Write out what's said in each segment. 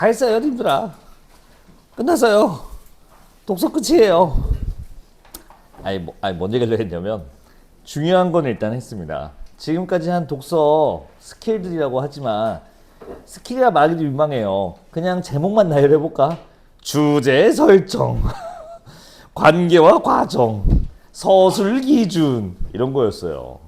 다 했어요, 님들아. 끝났어요. 독서 끝이에요. 뭔 얘기를 했냐면, 중요한 건 일단 했습니다. 지금까지 한 독서 스킬들이라고 하지만, 스킬이라 말하기도 민망해요. 그냥 제목만 나열해볼까? 주제 설정, 관계와 과정, 서술 기준, 이런 거였어요.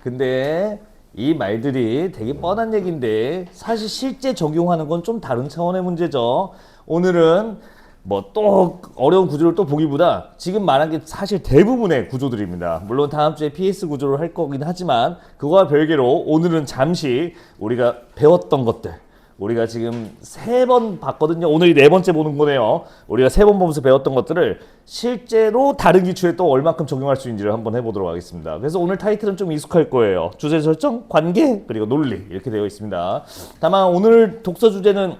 근데 이 말들이 되게 뻔한 얘기인데 사실 실제 적용하는 건 좀 다른 차원의 문제죠. 오늘은 뭐 또 어려운 구조를 또 보기보다 지금 말한 게 사실 대부분의 구조들입니다. 물론 다음 주에 PS 구조를 할 거긴 하지만 그거와 별개로 오늘은 잠시 우리가 배웠던 것들, 우리가 지금 3번 봤거든요. 오늘이 4번째 보는 거네요. 우리가 3번 보면서 배웠던 것들을 실제로 다른 기초에 또 얼마큼 적용할 수 있는지를 한번 해보도록 하겠습니다. 그래서 오늘 타이틀은 좀 익숙할 거예요. 주제 설정, 관계, 그리고 논리 이렇게 되어 있습니다. 다만 오늘 독서 주제는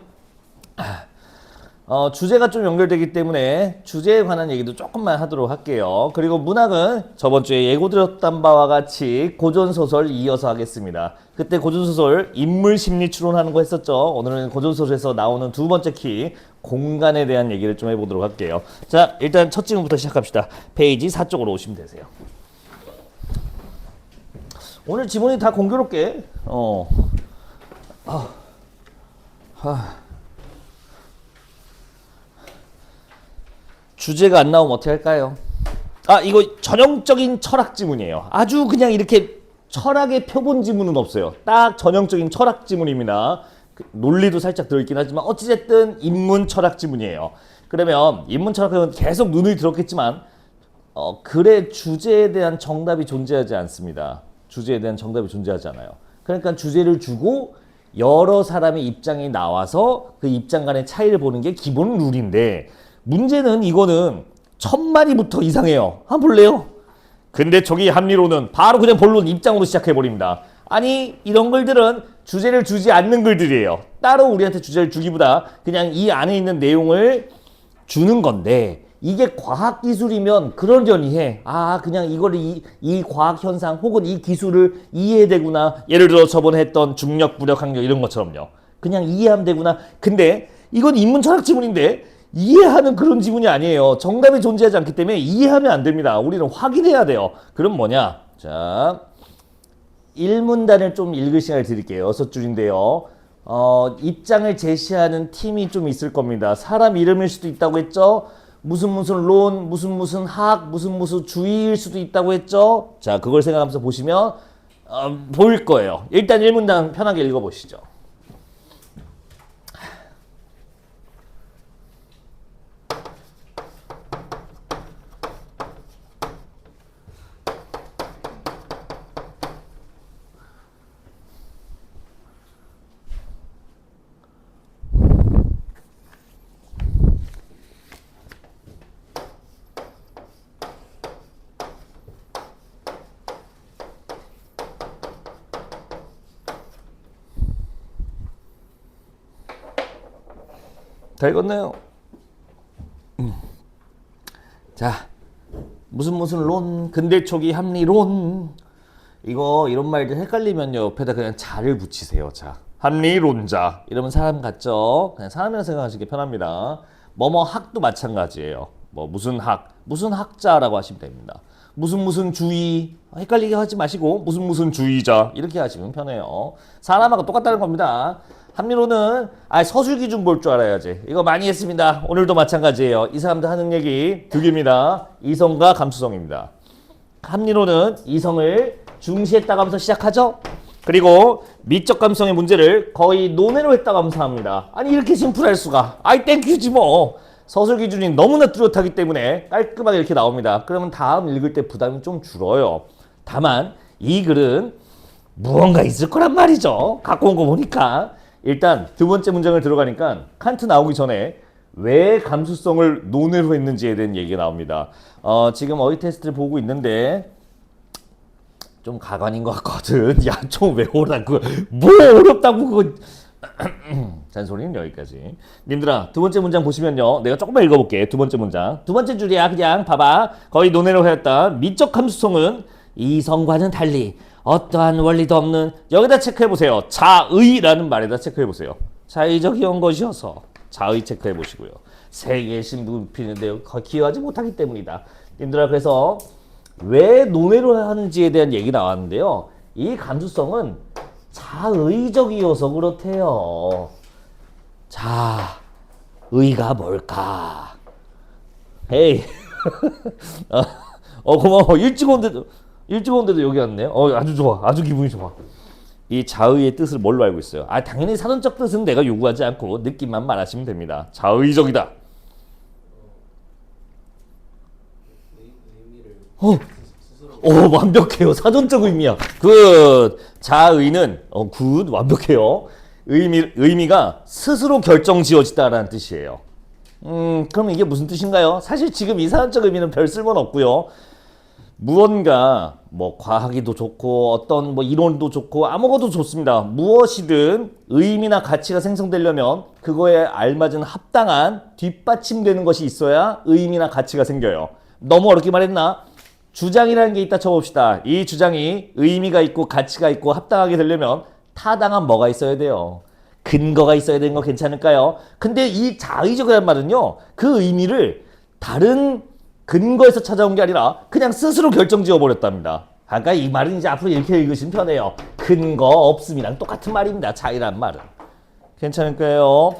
주제가 좀 연결되기 때문에 주제에 관한 얘기도 조금만 하도록 할게요. 그리고 문학은 저번 주에 예고드렸던 바와 같이 고전소설 이어서 하겠습니다. 그때 고전소설 인물 심리 추론하는 거 했었죠. 오늘은 고전소설에서 나오는 두 번째 키, 공간에 대한 얘기를 좀 해보도록 할게요. 자, 일단 첫 지문부터 시작합시다. 페이지 4쪽으로 오시면 되세요. 오늘 지문이 다 공교롭게 주제가 안 나오면 어떻게 할까요? 이거 전형적인 철학 지문이에요. 아주 그냥 이렇게 철학의 표본 지문은 없어요. 딱 전형적인 철학 지문입니다. 논리도 살짝 들어있긴 하지만 어찌됐든 인문 철학 지문이에요. 그러면 인문 철학은 계속 눈이 들었겠지만 글의 주제에 대한 정답이 존재하지 않습니다. 주제에 대한 정답이 존재하지 않아요. 그러니까 주제를 주고 여러 사람의 입장이 나와서 그 입장 간의 차이를 보는 게 기본 룰인데, 문제는 이거는 첫 마디부터 이상해요. 한번 볼래요? 근데 저기 합리론은 바로 그냥 본론 입장으로 시작해버립니다. 아니, 이런 글들은 주제를 주지 않는 글들이에요. 따로 우리한테 주제를 주기보다 그냥 이 안에 있는 내용을 주는 건데, 이게 과학기술이면 그러려니 해. 그냥 이거를 이 과학현상 혹은 이 기술을 이해해야 되구나. 예를 들어 저번에 했던 중력, 부력, 항력 이런 것처럼요. 그냥 이해하면 되구나. 근데 이건 인문철학 지문인데 이해하는 그런 지문이 아니에요. 정답이 존재하지 않기 때문에 이해하면 안 됩니다. 우리는 확인해야 돼요. 그럼 뭐냐? 자, 1문단을 좀 읽을 시간을 드릴게요. 6줄인데요. 입장을 제시하는 팀이 좀 있을 겁니다. 사람 이름일 수도 있다고 했죠? 무슨 론, 무슨 학, 무슨 주의일 수도 있다고 했죠? 자, 그걸 생각하면서 보시면 보일 거예요. 일단 1문단 편하게 읽어보시죠. 다 읽었네요. 자, 무슨 론, 근대초기 합리론, 이거 이런 말들 헷갈리면요, 옆에다 그냥 자를 붙이세요. 자, 합리론자 이러면 사람 같죠? 그냥 사람이라 생각하시기 편합니다. 뭐뭐 학도 마찬가지예요. 뭐 무슨 학자라고 하시면 됩니다. 무슨 주의, 헷갈리게 하지 마시고 무슨 주의자 이렇게 하시면 편해요. 사람하고 똑같다는 겁니다. 합리론은 서술 기준 볼 줄 알아야지. 이거 많이 했습니다. 오늘도 마찬가지예요. 이 사람들 하는 얘기 두 개입니다. 이성과 감수성입니다. 합리론은 이성을 중시했다고 하면서 시작하죠. 그리고 미적 감성의 문제를 거의 논외로 했다고 하면서 합니다. 아니, 이렇게 심플할 수가. 땡큐지 뭐. 서술 기준이 너무나 뚜렷하기 때문에 깔끔하게 이렇게 나옵니다. 그러면 다음 읽을 때 부담이 좀 줄어요. 다만 이 글은 무언가 있을 거란 말이죠. 갖고 온 거 보니까. 일단 두 번째 문장을 들어가니까 칸트 나오기 전에 왜 감수성을 논외로 했는지에 대한 얘기가 나옵니다. 지금 어휘 테스트를 보고 있는데 좀 가관인 것 같거든. 야, 좀 외우라고. 뭐 어렵다고 그거. 잔소리는 여기까지. 님들아, 두 번째 문장 보시면요, 내가 조금만 읽어볼게. 두 번째 문장, 두 번째 줄이야. 그냥 봐봐. 거의 논외로 했다. 미적 감수성은 이성과는 달리 어떠한 원리도 없는, 여기다 체크해보세요. 자의라는 말에다 체크해보세요. 자의적이온 것이어서 자의 체크해 보시고요. 세계의 신부 피는데요. 기여하지 못하기 때문이다. 님들아, 그래서 왜 논외로 하는지에 대한 얘기 나왔는데요. 이 감수성은 자의적이어서 그렇대요. 자의가 뭘까? 헤이. 고마워. 일찍 온데도 여기 왔네. 아주 좋아. 아주 기분이 좋아. 이 자의의 뜻을 뭘로 알고 있어요? 당연히 사전적 뜻은 내가 요구하지 않고 느낌만 말하시면 됩니다. 자의적이다. 완벽해요. 사전적 의미야. 굿. 자의는 굿. 완벽해요. 의미가 스스로 결정 지어지다라는 뜻이에요. 그럼 이게 무슨 뜻인가요? 사실 지금 이 사전적 의미는 별 쓸모는 없고요. 무언가 뭐 과학이도 좋고 어떤 뭐 이론도 좋고 아무것도 좋습니다. 무엇이든 의미나 가치가 생성되려면 그거에 알맞은 합당한 뒷받침되는 것이 있어야 의미나 가치가 생겨요. 너무 어렵게 말했나? 주장이라는 게 있다 쳐봅시다. 이 주장이 의미가 있고 가치가 있고 합당하게 되려면 타당한 뭐가 있어야 돼요? 근거가 있어야 되는 거 괜찮을까요? 근데 이 자의적이라는 말은요, 그 의미를 다른 근거에서 찾아온 게 아니라 그냥 스스로 결정지어 버렸답니다. 그러니까 이 말은 이제 앞으로 이렇게 읽으시면 편해요. 근거 없음이랑 똑같은 말입니다. 자의란 말은. 괜찮을까요?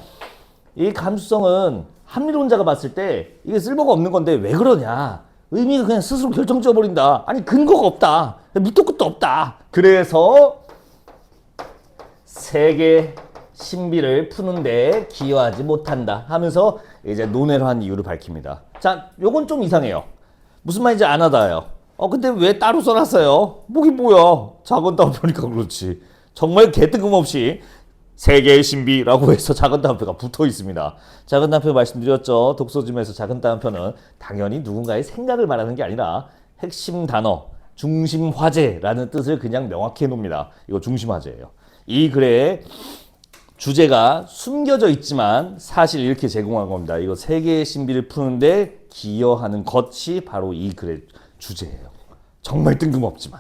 이 감수성은 합리론자가 봤을 때 이게 쓸모가 없는 건데 왜 그러냐? 의미가 그냥 스스로 결정지어 버린다. 아니 근거가 없다. 밑도 끝도 없다. 그래서 세계 신비를 푸는데 기여하지 못한다 하면서 이제 논외로 한 이유를 밝힙니다. 자, 요건 좀 이상해요. 무슨 말인지 안 와닿아요. 근데 왜 따로 써놨어요? 뭐긴 뭐야. 작은 따옴표니까 그렇지. 정말 개뜬금없이 세계의 신비라고 해서 작은 따옴표가 붙어 있습니다. 작은 따옴표 말씀드렸죠. 독서짐에서 작은 따옴표는 당연히 누군가의 생각을 말하는 게 아니라 핵심 단어, 중심 화제라는 뜻을 그냥 명확히 해놓습니다. 이거 중심 화제예요. 이 글에 주제가 숨겨져 있지만 사실 이렇게 제공한 겁니다. 이거 세계의 신비를 푸는데 기여하는 것이 바로 이 글의 주제예요. 정말 뜬금없지만.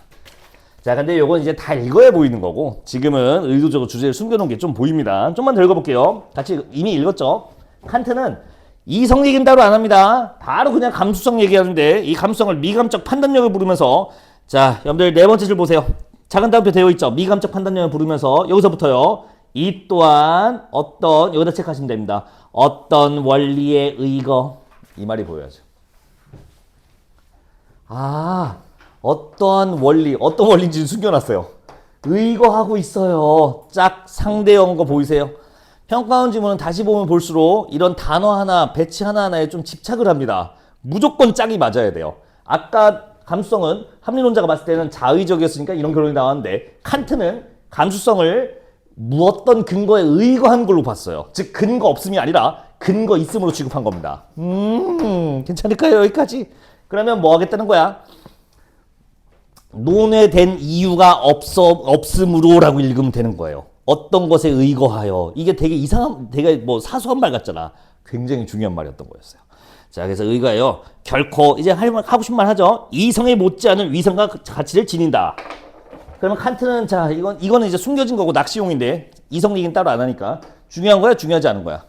자, 근데 요건 이제 다 읽어야 보이는 거고 지금은 의도적으로 주제를 숨겨놓은 게 좀 보입니다. 좀만 더 읽어볼게요. 같이 이미 읽었죠? 칸트는 이성 얘기는 따로 안 합니다. 바로 그냥 감수성 얘기하는데 이 감수성을 미감적 판단력을 부르면서 자, 여러분들 네 번째 줄 보세요. 작은 따옴표 되어 있죠? 미감적 판단력을 부르면서 여기서부터요. 이 또한 어떤 여기다 체크하시면 됩니다. 어떤 원리에 의거 이 말이 보여야죠. 어떠한 원리 어떤 원리인지는 숨겨놨어요. 의거하고 있어요. 짝 상대형 거 보이세요? 평가원 지문은 다시 보면 볼수록 이런 단어 하나 배치 하나하나에 좀 집착을 합니다. 무조건 짝이 맞아야 돼요. 아까 감수성은 합리론자가 봤을 때는 자의적이었으니까 이런 결론이 나왔는데 칸트는 감수성을 어떤 근거에 의거한 걸로 봤어요. 즉 근거 없음이 아니라 근거 있음으로 취급한 겁니다. 괜찮을까요? 여기까지? 그러면 뭐 하겠다는 거야? 논외된 이유가 없음으로 라고 읽으면 되는 거예요. 어떤 것에 의거하여. 이게 되게 이상한, 되게 뭐 사소한 말 같잖아. 굉장히 중요한 말이었던 거였어요. 자, 그래서 의거요. 결코 이제 하고 싶은 말 하죠. 이성에 못지않은 위성과 가치를 지닌다. 그러면 칸트는 자, 이거는 이제 숨겨진 거고 낚시용인데 이성 얘기는 따로 안 하니까 중요한 거야, 중요하지 않은 거야?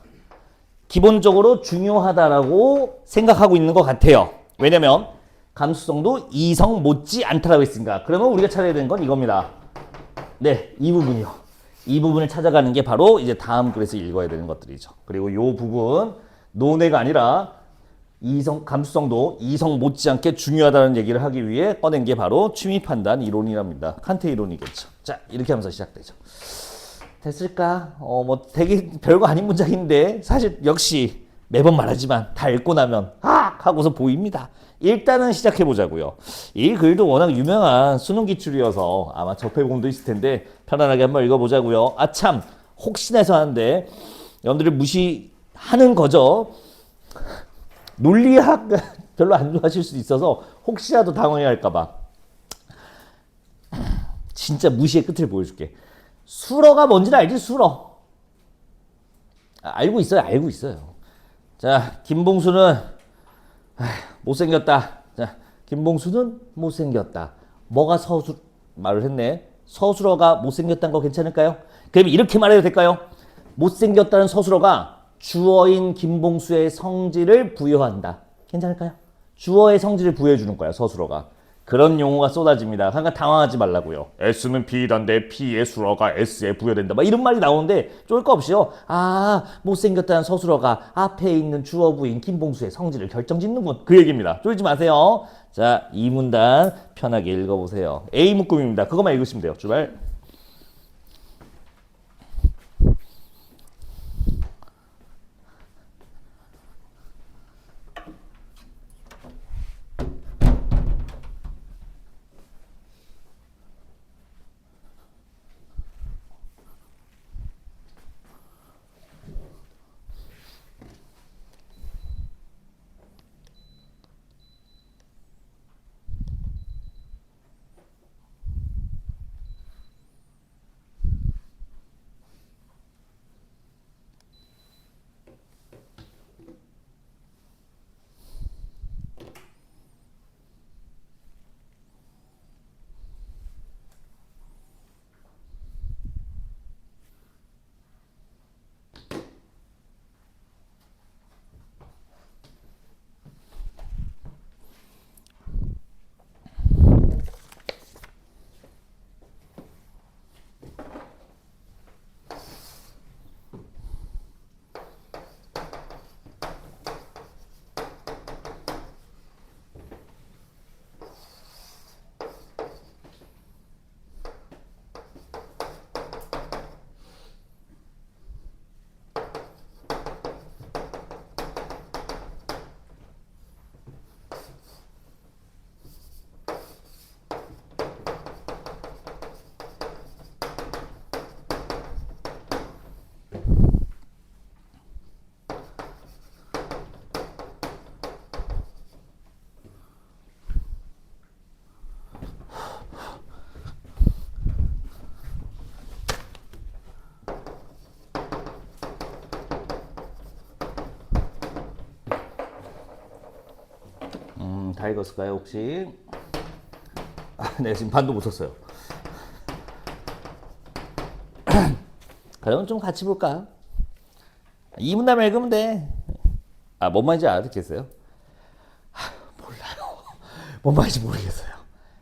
기본적으로 중요하다라고 생각하고 있는 것 같아요. 왜냐면 감수성도 이성 못지 않다라고 했으니까. 그러면 우리가 찾아야 되는 건 이겁니다. 네, 이 부분이요. 이 부분을 찾아가는 게 바로 이제 다음 글에서 읽어야 되는 것들이죠. 그리고 이 부분 논외가 아니라 감수성도 이성 못지않게 중요하다는 얘기를 하기 위해 꺼낸 게 바로 취미 판단 이론이랍니다. 칸트의 이론이겠죠. 자, 이렇게 하면서 시작되죠. 됐을까? 뭐 되게 별거 아닌 문장인데 사실 역시 매번 말하지만 다 읽고 나면 하고서 보입니다. 일단은 시작해 보자고요. 이 글도 워낙 유명한 수능 기출이어서 아마 접해본 도 있을 텐데 편안하게 한번 읽어보자고요. 참 혹시나 해서 하는데 여러분들이 무시하는 거죠. 논리학 별로 안 좋아하실 수도 있어서 혹시라도 당황해 할까봐 진짜 무시의 끝을 보여줄게. 수러가 뭔지는 알지? 수러 알고 있어요. 자, 김봉수는 못생겼다. 자, 김봉수는 못생겼다. 뭐가 말을 했네. 서술어가 못생겼다는 거 괜찮을까요? 그럼 이렇게 말해도 될까요? 못생겼다는 서술어가 주어인 김봉수의 성질을 부여한다. 괜찮을까요? 주어의 성질을 부여해 주는 거야, 서술어가. 그런 용어가 쏟아집니다. 그러니까 당황하지 말라고요. S는 B단데 P의 수어가 S에 부여된다. 막 이런 말이 나오는데 쫄 거 없이요. 아, 못생겼다는 서술어가 앞에 있는 주어부인 김봉수의 성질을 결정짓는군. 그 얘기입니다. 쫄지 마세요. 자, 이 문단 편하게 읽어보세요. A 묶음입니다. 그것만 읽으시면 돼요. 출발. 다 읽었을까요, 혹시? 네, 지금 반도 못 썼어요. 그럼 좀 같이 볼까? 이 문단만 읽으면 돼. 뭔 말인지 알아듣겠어요? 몰라요. 뭔 말인지 모르겠어요.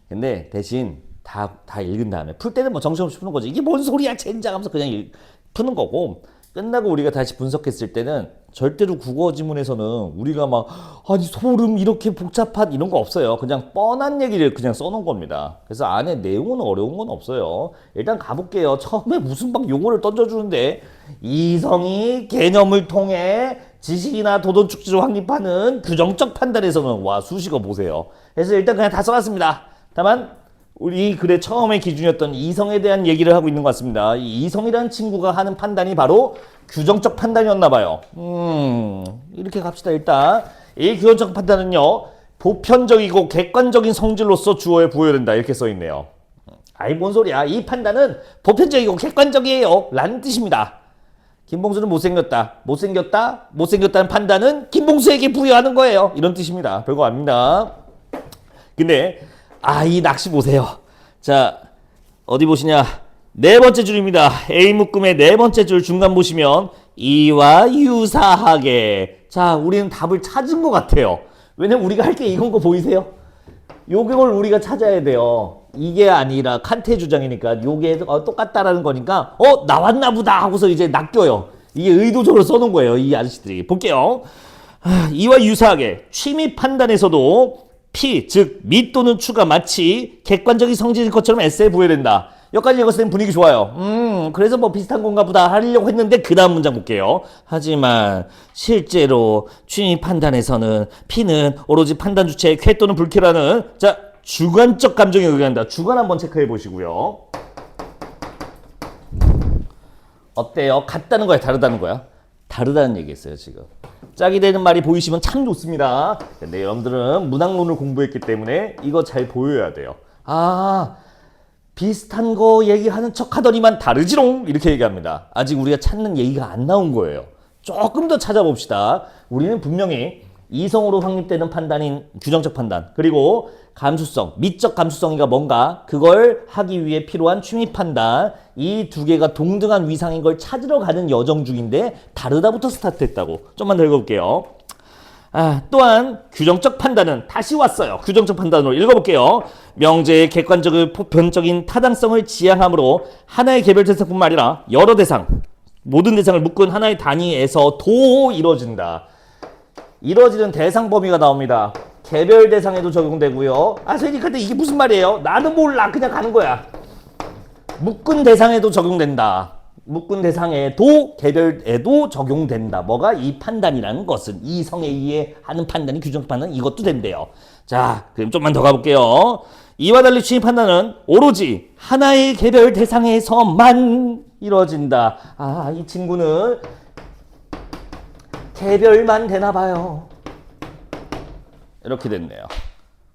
근데 대신 다 읽은 다음에 풀 때는 뭐 정신없이 푸는 거지. 이게 뭔 소리야, 젠장 하면서 그냥 푸는 거고, 끝나고 우리가 다시 분석했을 때는 절대로 국어 지문에서는 우리가 막 아니 소름 이렇게 복잡한 이런 거 없어요. 그냥 뻔한 얘기를 그냥 써놓은 겁니다. 그래서 안에 내용은 어려운 건 없어요. 일단 가볼게요. 처음에 무슨 막 용어를 던져주는데 이성이 개념을 통해 지식이나 도덕축지를 확립하는 규정적 판단에서는 와 수식어 보세요. 그래서 일단 그냥 다 써놨습니다. 다만 우리 글의 처음의 기준이었던 이성에 대한 얘기를 하고 있는 것 같습니다. 이 이성이라는 친구가 하는 판단이 바로 규정적 판단이었나 봐요. 이렇게 갑시다. 일단 이 규정적 판단은요, 보편적이고 객관적인 성질로서 주어에 부여된다. 이렇게 써있네요. 아이 뭔 소리야. 이 판단은 보편적이고 객관적이에요 라는 뜻입니다. 김봉수는 못생겼다. 못생겼다는 판단은 김봉수에게 부여하는 거예요. 이런 뜻입니다. 별거 아닙니다. 근데 이 낚시 보세요. 자, 어디 보시냐. 네 번째 줄입니다. A 묶음의 네 번째 줄 중간 보시면 이와 유사하게. 자, 우리는 답을 찾은 것 같아요. 왜냐면 우리가 할 게 이건 거 보이세요? 요걸 우리가 찾아야 돼요. 이게 아니라 칸트의 주장이니까 요게 똑같다라는 거니까 나왔나 보다 하고서 이제 낚여요. 이게 의도적으로 써놓은 거예요. 이 아저씨들이. 볼게요. 이와 유사하게 취미 판단에서도 P, 즉 및 또는 추가 마치 객관적인 성질인 것처럼 S에 부여된다. 여기까지 읽었을 땐 분위기 좋아요. 그래서 뭐 비슷한 건가 보다 하려고 했는데 그 다음 문장 볼게요. 하지만 실제로 취미 판단에서는 P는 오로지 판단 주체의 쾌 또는 불쾌라는 주관적 감정에 의한다. 주관 한번 체크해 보시고요. 어때요? 같다는 거야? 다르다는 거야? 다르다는 얘기했어요, 지금. 짝이 되는 말이 보이시면 참 좋습니다. 근데 여러분들은 문학론을 공부했기 때문에 이거 잘 보여야 돼요. 비슷한 거 얘기하는 척 하더니만 다르지롱 이렇게 얘기합니다. 아직 우리가 찾는 얘기가 안 나온 거예요. 조금 더 찾아봅시다. 우리는 분명히 이성으로 확립되는 판단인 규정적 판단, 그리고 감수성, 미적 감수성이가 뭔가 그걸 하기 위해 필요한 취미 판단, 이 두 개가 동등한 위상인 걸 찾으러 가는 여정 중인데 다르다부터 스타트했다고. 좀만 더 읽어볼게요. 또한 규정적 판단은 다시 왔어요. 규정적 판단으로 읽어볼게요. 명제의 객관적인 보편적인 타당성을 지향하므로 하나의 개별 대상뿐만 아니라 여러 대상, 모든 대상을 묶은 하나의 단위에서도 이루어진다. 이루어지는 대상 범위가 나옵니다. 개별 대상에도 적용되고요. 선생님 근데 이게 무슨 말이에요? 나는 몰라. 그냥 가는 거야. 묶은 대상에도 적용된다. 묶은 대상에도 개별에도 적용된다. 뭐가? 이 판단이라는 것은 이성에 의해 하는 판단이 규정 판단, 이것도 된대요. 자, 그럼 좀만 더 가볼게요. 이와 달리 취미 판단은 오로지 하나의 개별 대상에서만 이루어진다. 이 친구는 개별만 되나 봐요. 이렇게 됐네요.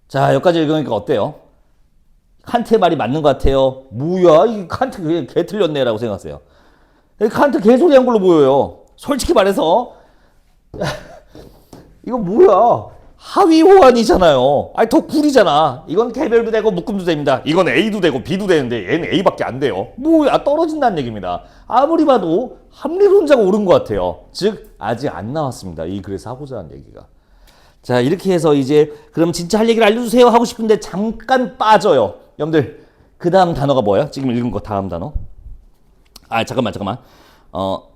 자, 여기까지 읽으니까 어때요? 칸트의 말이 맞는 것 같아요. 뭐야, 이 칸트 개 틀렸네라고 생각하세요. 칸트 개소리 한 걸로 보여요. 솔직히 말해서 이거 뭐야, 하위 호환이잖아요. 더 구리잖아. 이건 개별도 되고 묶음도 됩니다. 이건 A도 되고 B도 되는데 얘는 A밖에 안 돼요. 뭐야, 떨어진다는 얘기입니다. 아무리 봐도 합리론자가 옳은 것 같아요. 즉 아직 안 나왔습니다. 이 글에서 하고자 하는 얘기가. 자, 이렇게 해서 이제 그럼 진짜 할 얘기를 알려주세요 하고 싶은데 잠깐 빠져요. 여러분들 그 다음 단어가 뭐야? 지금 읽은 거 다음 단어. 잠깐만.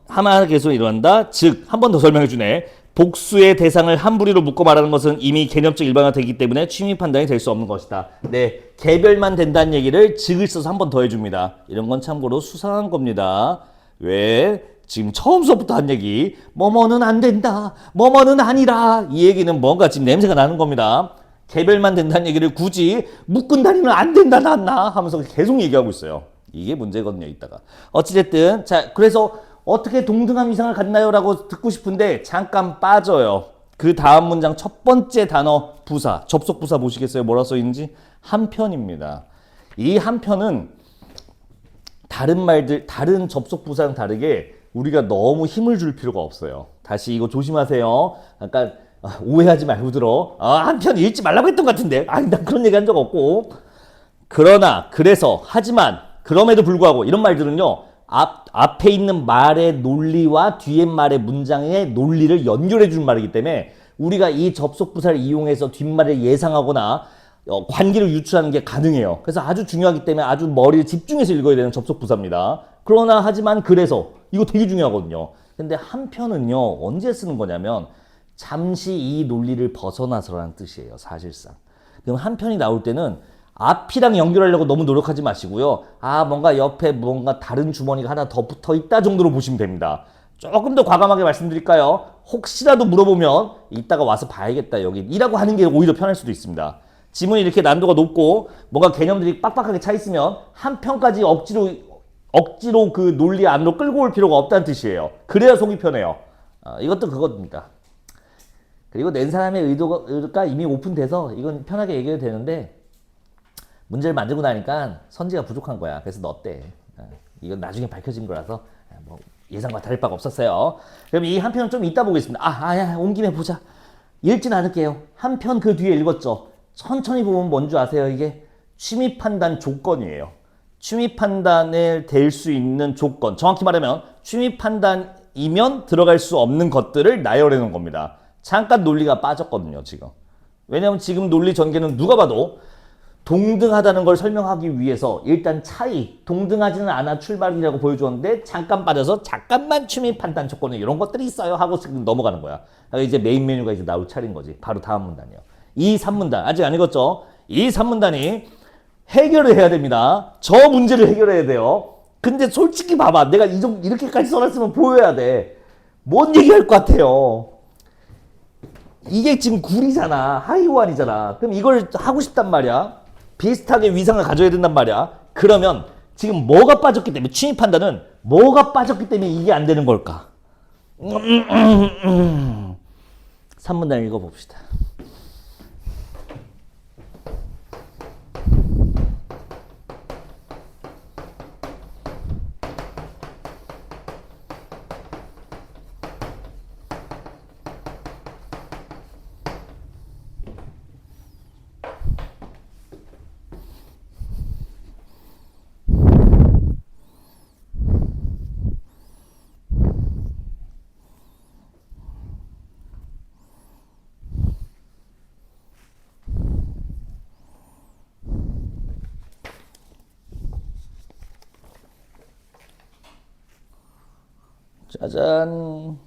하나의 개수로 일어난다. 즉 한 번 더 설명해 주네. 복수의 대상을 한 부리로 묶어 말하는 것은 이미 개념적 일반화되기 때문에 취미 판단이 될 수 없는 것이다. 네, 개별만 된다는 얘기를 즉을 써서 한 번 더 해줍니다. 이런 건 참고로 수상한 겁니다. 왜? 지금 처음 수업부터 한 얘기, 뭐뭐는 안 된다, 뭐뭐는 아니라, 이 얘기는 뭔가 지금 냄새가 나는 겁니다. 개별만 된다는 얘기를 굳이 묶은 다리는 안 된다, 낫나 하면서 계속 얘기하고 있어요. 이게 문제거든요, 이따가. 어찌됐든, 자, 그래서 어떻게 동등한 위상을 갖나요? 라고 듣고 싶은데 잠깐 빠져요. 그 다음 문장 첫 번째 단어 부사, 접속 부사 보시겠어요? 뭐라 써있는지? 한편입니다. 이 한편은 다른 말들, 다른 접속 부사랑 다르게 우리가 너무 힘을 줄 필요가 없어요. 다시 이거 조심하세요. 약간 오해하지 말고 들어. 한편 읽지 말라고 했던 것 같은데. 난 그런 얘기 한 적 없고. 그러나, 그래서, 하지만, 그럼에도 불구하고 이런 말들은요. 앞에 있는 말의 논리와 뒤에 말의 문장의 논리를 연결해 준 말이기 때문에 우리가 이 접속 부사를 이용해서 뒷말을 예상하거나 관계를 유추하는 게 가능해요. 그래서 아주 중요하기 때문에 아주 머리를 집중해서 읽어야 되는 접속 부사입니다. 그러나 하지만 그래서 이거 되게 중요하거든요. 근데 한편은요, 언제 쓰는 거냐면 잠시 이 논리를 벗어나서라는 뜻이에요, 사실상. 그럼 한편이 나올 때는 앞이랑 연결하려고 너무 노력하지 마시고요. 뭔가 옆에 뭔가 다른 주머니가 하나 더 붙어 있다 정도로 보시면 됩니다. 조금 더 과감하게 말씀드릴까요? 혹시라도 물어보면 이따가 와서 봐야겠다 여기 이라고 하는 게 오히려 편할 수도 있습니다. 지문이 이렇게 난도가 높고 뭔가 개념들이 빡빡하게 차 있으면 한 편까지 억지로 그 논리 안으로 끌고 올 필요가 없다는 뜻이에요. 그래야 속이 편해요. 이것도 그겁니다. 그리고 낸 사람의 의도가 이미 오픈돼서 이건 편하게 얘기해도 되는데 문제를 만들고 나니까 선지가 부족한 거야. 그래서 넣었대. 이건 나중에 밝혀진 거라서 뭐 예상과 다를 바가 없었어요. 그럼 이 한 편은 좀 이따 보겠습니다. 온 김에 보자. 읽진 않을게요. 한 편 그 뒤에 읽었죠. 천천히 보면 뭔 줄 아세요? 이게 취미 판단 조건이에요. 취미 판단에 될 수 있는 조건. 정확히 말하면 취미 판단이면 들어갈 수 없는 것들을 나열해 놓은 겁니다. 잠깐 논리가 빠졌거든요, 지금. 왜냐하면 지금 논리 전개는 누가 봐도 동등하다는 걸 설명하기 위해서 일단 차이, 동등하지는 않아 출발이라고 보여줬는데 잠깐 빠져서 잠깐만 취미 판단 조건에 이런 것들이 있어요 하고 지금 넘어가는 거야. 이제 메인 메뉴가 이제 나올 차례인 거지. 바로 다음 문단이요. 이 3문단 아직 안 읽었죠? 이 3문단이 해결을 해야 됩니다. 저 문제를 해결해야 돼요. 근데 솔직히 봐봐. 내가 이렇게까지 써놨으면 보여야 돼. 뭔 얘기할 것 같아요? 이게 지금 구리잖아. 하이호환이잖아. 그럼 이걸 하고 싶단 말이야. 비슷하게 위상을 가져야 된단 말이야. 그러면 지금 뭐가 빠졌기 때문에 취미 판단은 뭐가 빠졌기 때문에 이게 안 되는 걸까? 3문단 읽어봅시다. 짜잔.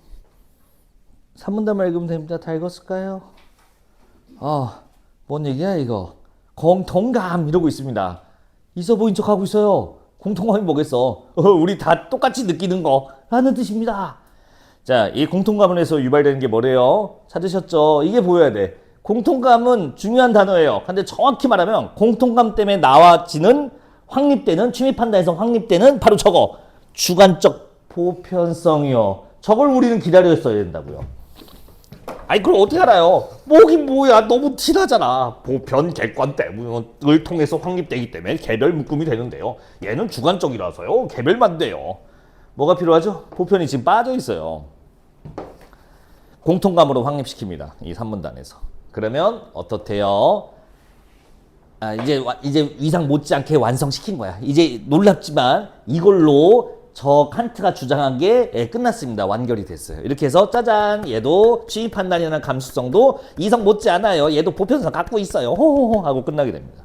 산문단만 읽으면 됩니다. 다 읽었을까요? 뭔 얘기야 이거. 공통감 이러고 있습니다. 있어 보인 척 하고 있어요. 공통감이 뭐겠어. 우리 다 똑같이 느끼는 거 라는 뜻입니다. 자, 이 공통감을 해서 유발되는 게 뭐래요? 찾으셨죠? 이게 보여야 돼. 공통감은 중요한 단어예요. 근데 정확히 말하면 공통감 때문에 나와지는 확립되는, 취미 판단에서 확립되는 바로 저거. 주관적 보편성이요. 저걸 우리는 기다렸어야 된다고요. 아니 그걸 어떻게 알아요? 뭐긴 뭐야. 너무 티나잖아. 보편 객관 때문을 통해서 확립되기 때문에 개별 묶음이 되는데요. 얘는 주관적이라서요. 개별만 돼요. 뭐가 필요하죠? 보편이 지금 빠져 있어요. 공통감으로 확립시킵니다. 이 산문단에서. 그러면 어떻대요? 이제 위상 못지않게 완성시킨 거야. 이제 놀랍지만 이걸로 저 칸트가 주장한 게 끝났습니다. 완결이 됐어요. 이렇게 해서 짜잔, 얘도 취미 판단이라는 감수성도 이성 못지않아요. 얘도 보편성 갖고 있어요. 호호호 하고 끝나게 됩니다.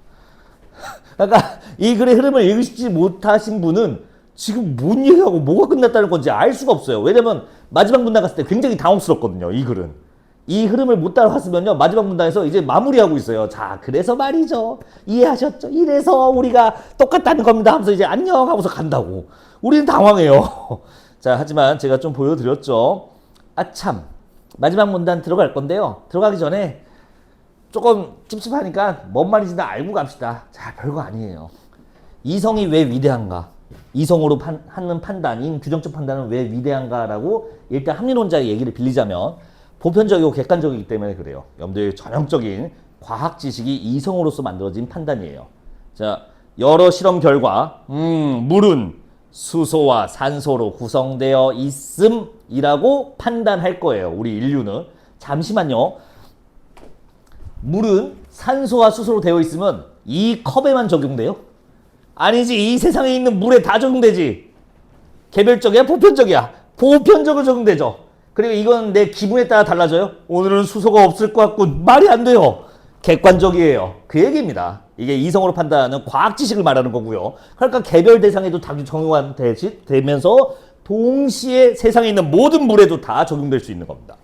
그러니까 이 글의 흐름을 읽으시지 못하신 분은 지금 뭔 얘기하고 뭐가 끝났다는 건지 알 수가 없어요. 왜냐면 마지막 문단 갔을 때 굉장히 당혹스럽거든요. 이 글은. 이 흐름을 못 따라갔으면요. 마지막 문단에서 이제 마무리하고 있어요. 자, 그래서 말이죠. 이해하셨죠? 이래서 우리가 똑같다는 겁니다 하면서 이제 안녕 하고서 간다고. 우리는 당황해요. 자, 하지만 제가 좀 보여드렸죠. 참. 마지막 문단 들어갈 건데요. 들어가기 전에 조금 찝찝하니까 뭔 말인지 다 알고 갑시다. 자, 별거 아니에요. 이성이 왜 위대한가? 이성으로 하는 판단인 규정적 판단은 왜 위대한가라고 일단 합리론자의 얘기를 빌리자면 보편적이고 객관적이기 때문에 그래요. 여러분들 전형적인 과학 지식이 이성으로서 만들어진 판단이에요. 자, 여러 실험 결과 물은 수소와 산소로 구성되어 있음이라고 판단할 거예요. 우리 인류는. 잠시만요. 물은 산소와 수소로 되어 있으면 이 컵에만 적용돼요? 아니지. 이 세상에 있는 물에 다 적용되지. 개별적이야? 보편적이야? 보편적으로 적용되죠. 그리고 이건 내 기분에 따라 달라져요. 오늘은 수소가 없을 것 같고 말이 안 돼요. 객관적이에요. 그 얘기입니다. 이게 이성으로 판단하는 과학 지식을 말하는 거고요. 그러니까 개별 대상에도 다 적용되면서 동시에 세상에 있는 모든 물에도 다 적용될 수 있는 겁니다.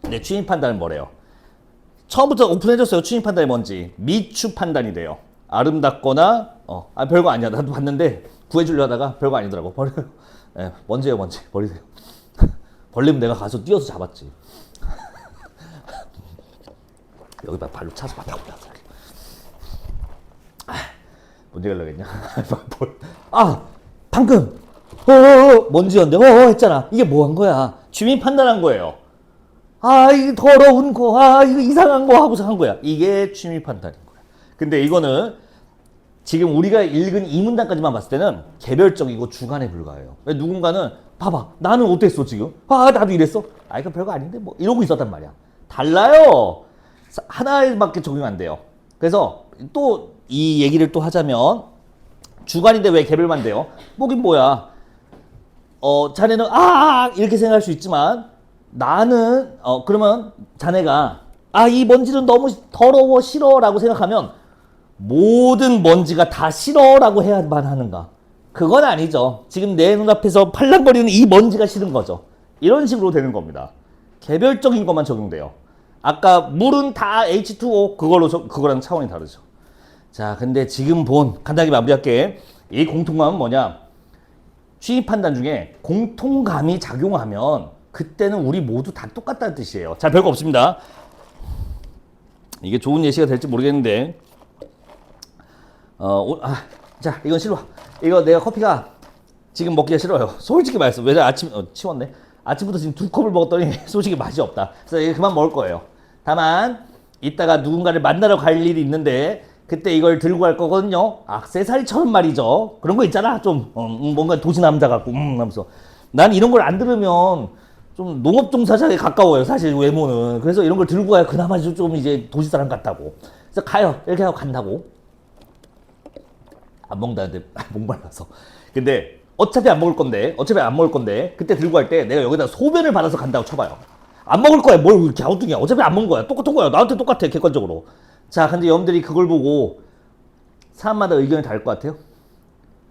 근데 취미 판단은 뭐래요? 처음부터 오픈해줬어요. 취미 판단이 뭔지. 미추 판단이 돼요. 아름답거나 별거 아니야. 나도 봤는데 구해주려 하다가 별거 아니더라고. 버려요. 네, 먼지예요. 먼지. 버리세요. 벌레면 내가 가서 뛰어서 잡았지. 여기다 발로 차서 막 타고 나서. 뭔지 갈라겠냐? 방금 먼지였는데 했잖아. 이게 뭐 한 거야? 주민 판단한 거예요. 이게 더러운 거, 이거 이상한 거 하고서 한 거야. 이게 취미 판단인 거야. 근데 이거는 지금 우리가 읽은 이 문단까지만 봤을 때는 개별적이고 주관에 불과해요. 누군가는 봐봐, 나는 어땠어 지금? 나도 이랬어. 이거 별거 아닌데 뭐 이러고 있었단 말이야. 달라요. 하나밖에 적용 안 돼요. 그래서 또 이 얘기를 또 하자면 주관인데 왜 개별만 돼요? 뭐긴 뭐야. 자네는 이렇게 생각할 수 있지만 나는 그러면 자네가 이 먼지는 너무 더러워 싫어라고 생각하면 모든 먼지가 다 싫어라고 해야만 하는가? 그건 아니죠. 지금 내 눈앞에서 팔랑거리는 이 먼지가 싫은 거죠. 이런 식으로 되는 겁니다. 개별적인 것만 적용돼요. 아까 물은 다 H2O 그거랑 차원이 다르죠. 자, 근데 지금 간단하게 마무리할게. 이 공통감은 뭐냐? 취미 판단 중에 공통감이 작용하면 그때는 우리 모두 다 똑같다는 뜻이에요. 자, 별거 없습니다. 이게 좋은 예시가 될지 모르겠는데 자, 이건 싫어. 이거 내가 커피가 지금 먹기가 싫어요. 솔직히 말해서. 왜냐 치웠네. 아침부터 지금 2컵을 먹었더니 솔직히 맛이 없다. 그래서 이거 그만 먹을 거예요. 다만 이따가 누군가를 만나러 갈 일이 있는데 그때 이걸 들고 갈 거거든요. 액세서리처럼 말이죠. 그런 거 있잖아. 좀 뭔가 도시 남자 같고 하면서 난 이런 걸 안 들으면 좀 농업 종사자에 가까워요. 사실 외모는. 그래서 이런 걸 들고 가야 그나마 좀 이제 도시 사람 같다고. 그래서 가요. 이렇게 하고 간다고. 안 먹는다는데 목말라서. 근데 어차피 안 먹을 건데 그때 들고 갈 때 내가 여기다 소변을 받아서 간다고 쳐봐요. 안 먹을 거야. 뭘 이렇게 아우뚱이야. 어차피 안 먹는 거야. 똑같은 거야. 나한테 똑같아. 객관적으로. 자, 근데 여러분들이 그걸 보고 사람마다 의견이 다를 것 같아요.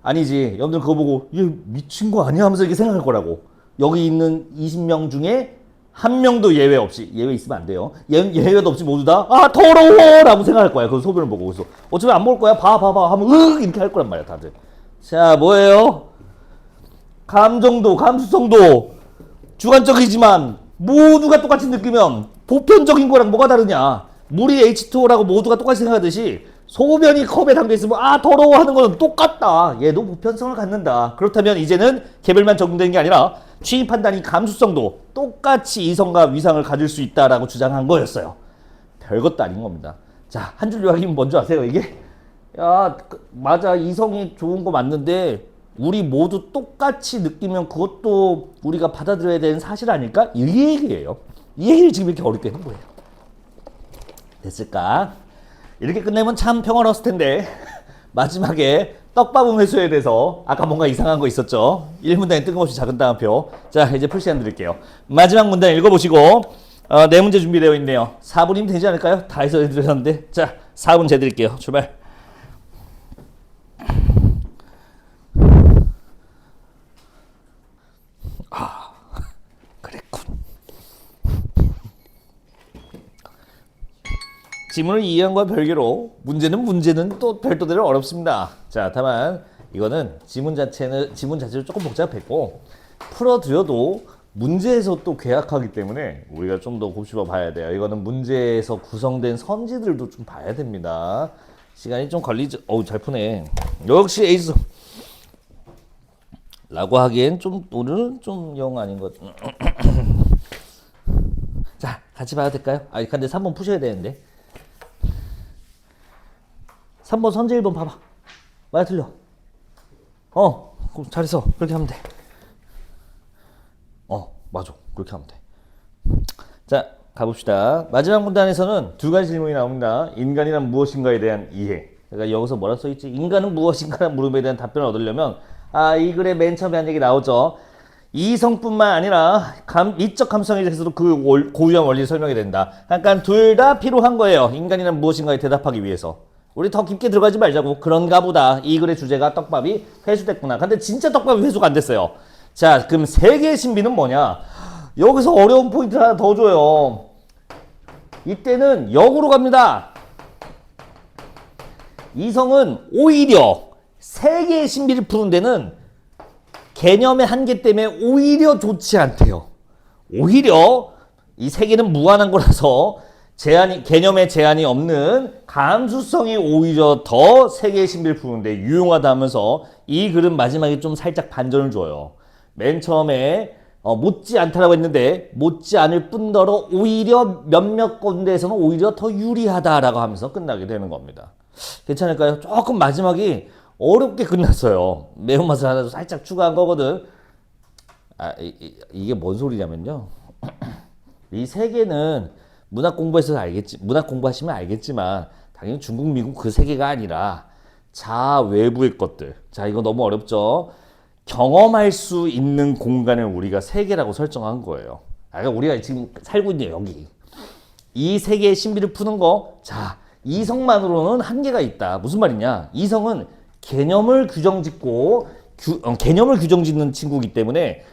아니지. 여러분들 그거 보고 얘 미친 거 아니야 하면서 이렇게 생각할 거라고. 여기 있는 20명 중에 한 명도 예외 없이, 예외 있으면 안 돼요. 예외도 없이 모두 다 아 더러워 라고 생각할 거야. 그 소변을 보고. 그래서 어차피 안 먹을 거야. 봐봐 하면 으 이렇게 할 거란 말이야 다들. 자 뭐예요? 감정도 감수성도 주관적이지만 모두가 똑같이 느끼면 보편적인 거랑 뭐가 다르냐. 물이 H2O라고 모두가 똑같이 생각하듯이 소변이 컵에 담겨있으면 아 더러워 하는 거는 똑같다. 얘도 보편성을 갖는다. 그렇다면 이제는 개별만 적용되는 게 아니라 취임 판단이 감수성도 똑같이 이성과 위상을 가질 수 있다라고 주장한 거였어요. 별것도 아닌 겁니다. 자, 한 줄 요약이면 뭔지 아세요? 이게 야 맞아 이성이 좋은 거 맞는데 우리 모두 똑같이 느끼면 그것도 우리가 받아들여야 되는 사실 아닐까? 이 얘기예요. 이 얘기를 지금 이렇게 어렵게 하는 거예요. 됐을까? 이렇게 끝내면 참 평화로웠을 텐데 마지막에 떡밥은 회수에 대해서 아까 뭔가 이상한 거 있었죠? 1문단에 뜬금없이 작은 따옴표. 자 이제 풀 시간 드릴게요. 마지막 문단 읽어보시고 네 문제 준비되어 있네요. 4분이면 되지 않을까요? 다 해서 해드렸는데 자 4분 재드릴게요. 출발. 그랬군. 지문을 이해한 것과 별개로 문제는 또 별도대로 어렵습니다. 자, 다만 이거는 지문 자체를 조금 복잡했고 풀어드려도 문제에서 또 괴약하기 때문에 우리가 좀 더 곱씹어 봐야 돼요. 이거는 문제에서 구성된 선지들도 좀 봐야 됩니다. 시간이 좀 걸리죠. 어우 잘 푸네. 역시 에이스. 라고 하기엔 좀 오늘은 좀 영 아닌 것. 자 같이 봐도 될까요? 아 근데 3번 푸셔야 되는데. 3번 선제 1번 봐봐. 많이 틀려. 잘했어. 그렇게 하면 돼. 맞아. 그렇게 하면 돼. 자, 가봅시다. 마지막 문단에서는 두 가지 질문이 나옵니다. 인간이란 무엇인가에 대한 이해. 그러니까 여기서 뭐라 써있지? 인간은 무엇인가라는 물음에 대한 답변을 얻으려면 이 글의 맨 처음에 한 얘기 나오죠. 이성뿐만 아니라 미적 감성에 대해서도 그 고유한 원리를 설명해야 된다. 그러니까 둘 다 필요한 거예요. 인간이란 무엇인가에 대답하기 위해서. 우리 더 깊게 들어가지 말자고. 그런가 보다. 이 글의 주제가 떡밥이 회수됐구나. 근데 진짜 떡밥이 회수가 안 됐어요. 자, 그럼 세계의 신비는 뭐냐? 여기서 어려운 포인트 하나 더 줘요. 이때는 역으로 갑니다. 이성은 오히려 세계의 신비를 푸는 데는 개념의 한계 때문에 오히려 좋지 않대요. 오히려 이 세계는 무한한 거라서 개념의 제한이 없는 감수성이 오히려 더 세계의 신비를 푸는데 유용하다 하면서 이 글은 마지막에 좀 살짝 반전을 줘요. 맨 처음에 못지 않다라고 했는데 못지 않을 뿐더러 오히려 몇몇 군데에서는 오히려 더 유리하다라고 하면서 끝나게 되는 겁니다. 괜찮을까요? 조금 마지막이 어렵게 끝났어요. 매운맛을 하나 살짝 추가한 거거든. 이게 뭔 소리냐면요. 이 세계는 문학 공부하시면 알겠지만 당연히 중국, 미국 그 세계가 아니라 외부의 것들. 자, 이거 너무 어렵죠. 경험할 수 있는 공간을 우리가 세계라고 설정한 거예요. 그러니까 우리가 지금 살고 있는 여기. 이 세계의 신비를 푸는 거. 자, 이성만으로는 한계가 있다. 무슨 말이냐? 이성은 개념을 규정짓는 친구이기 때문에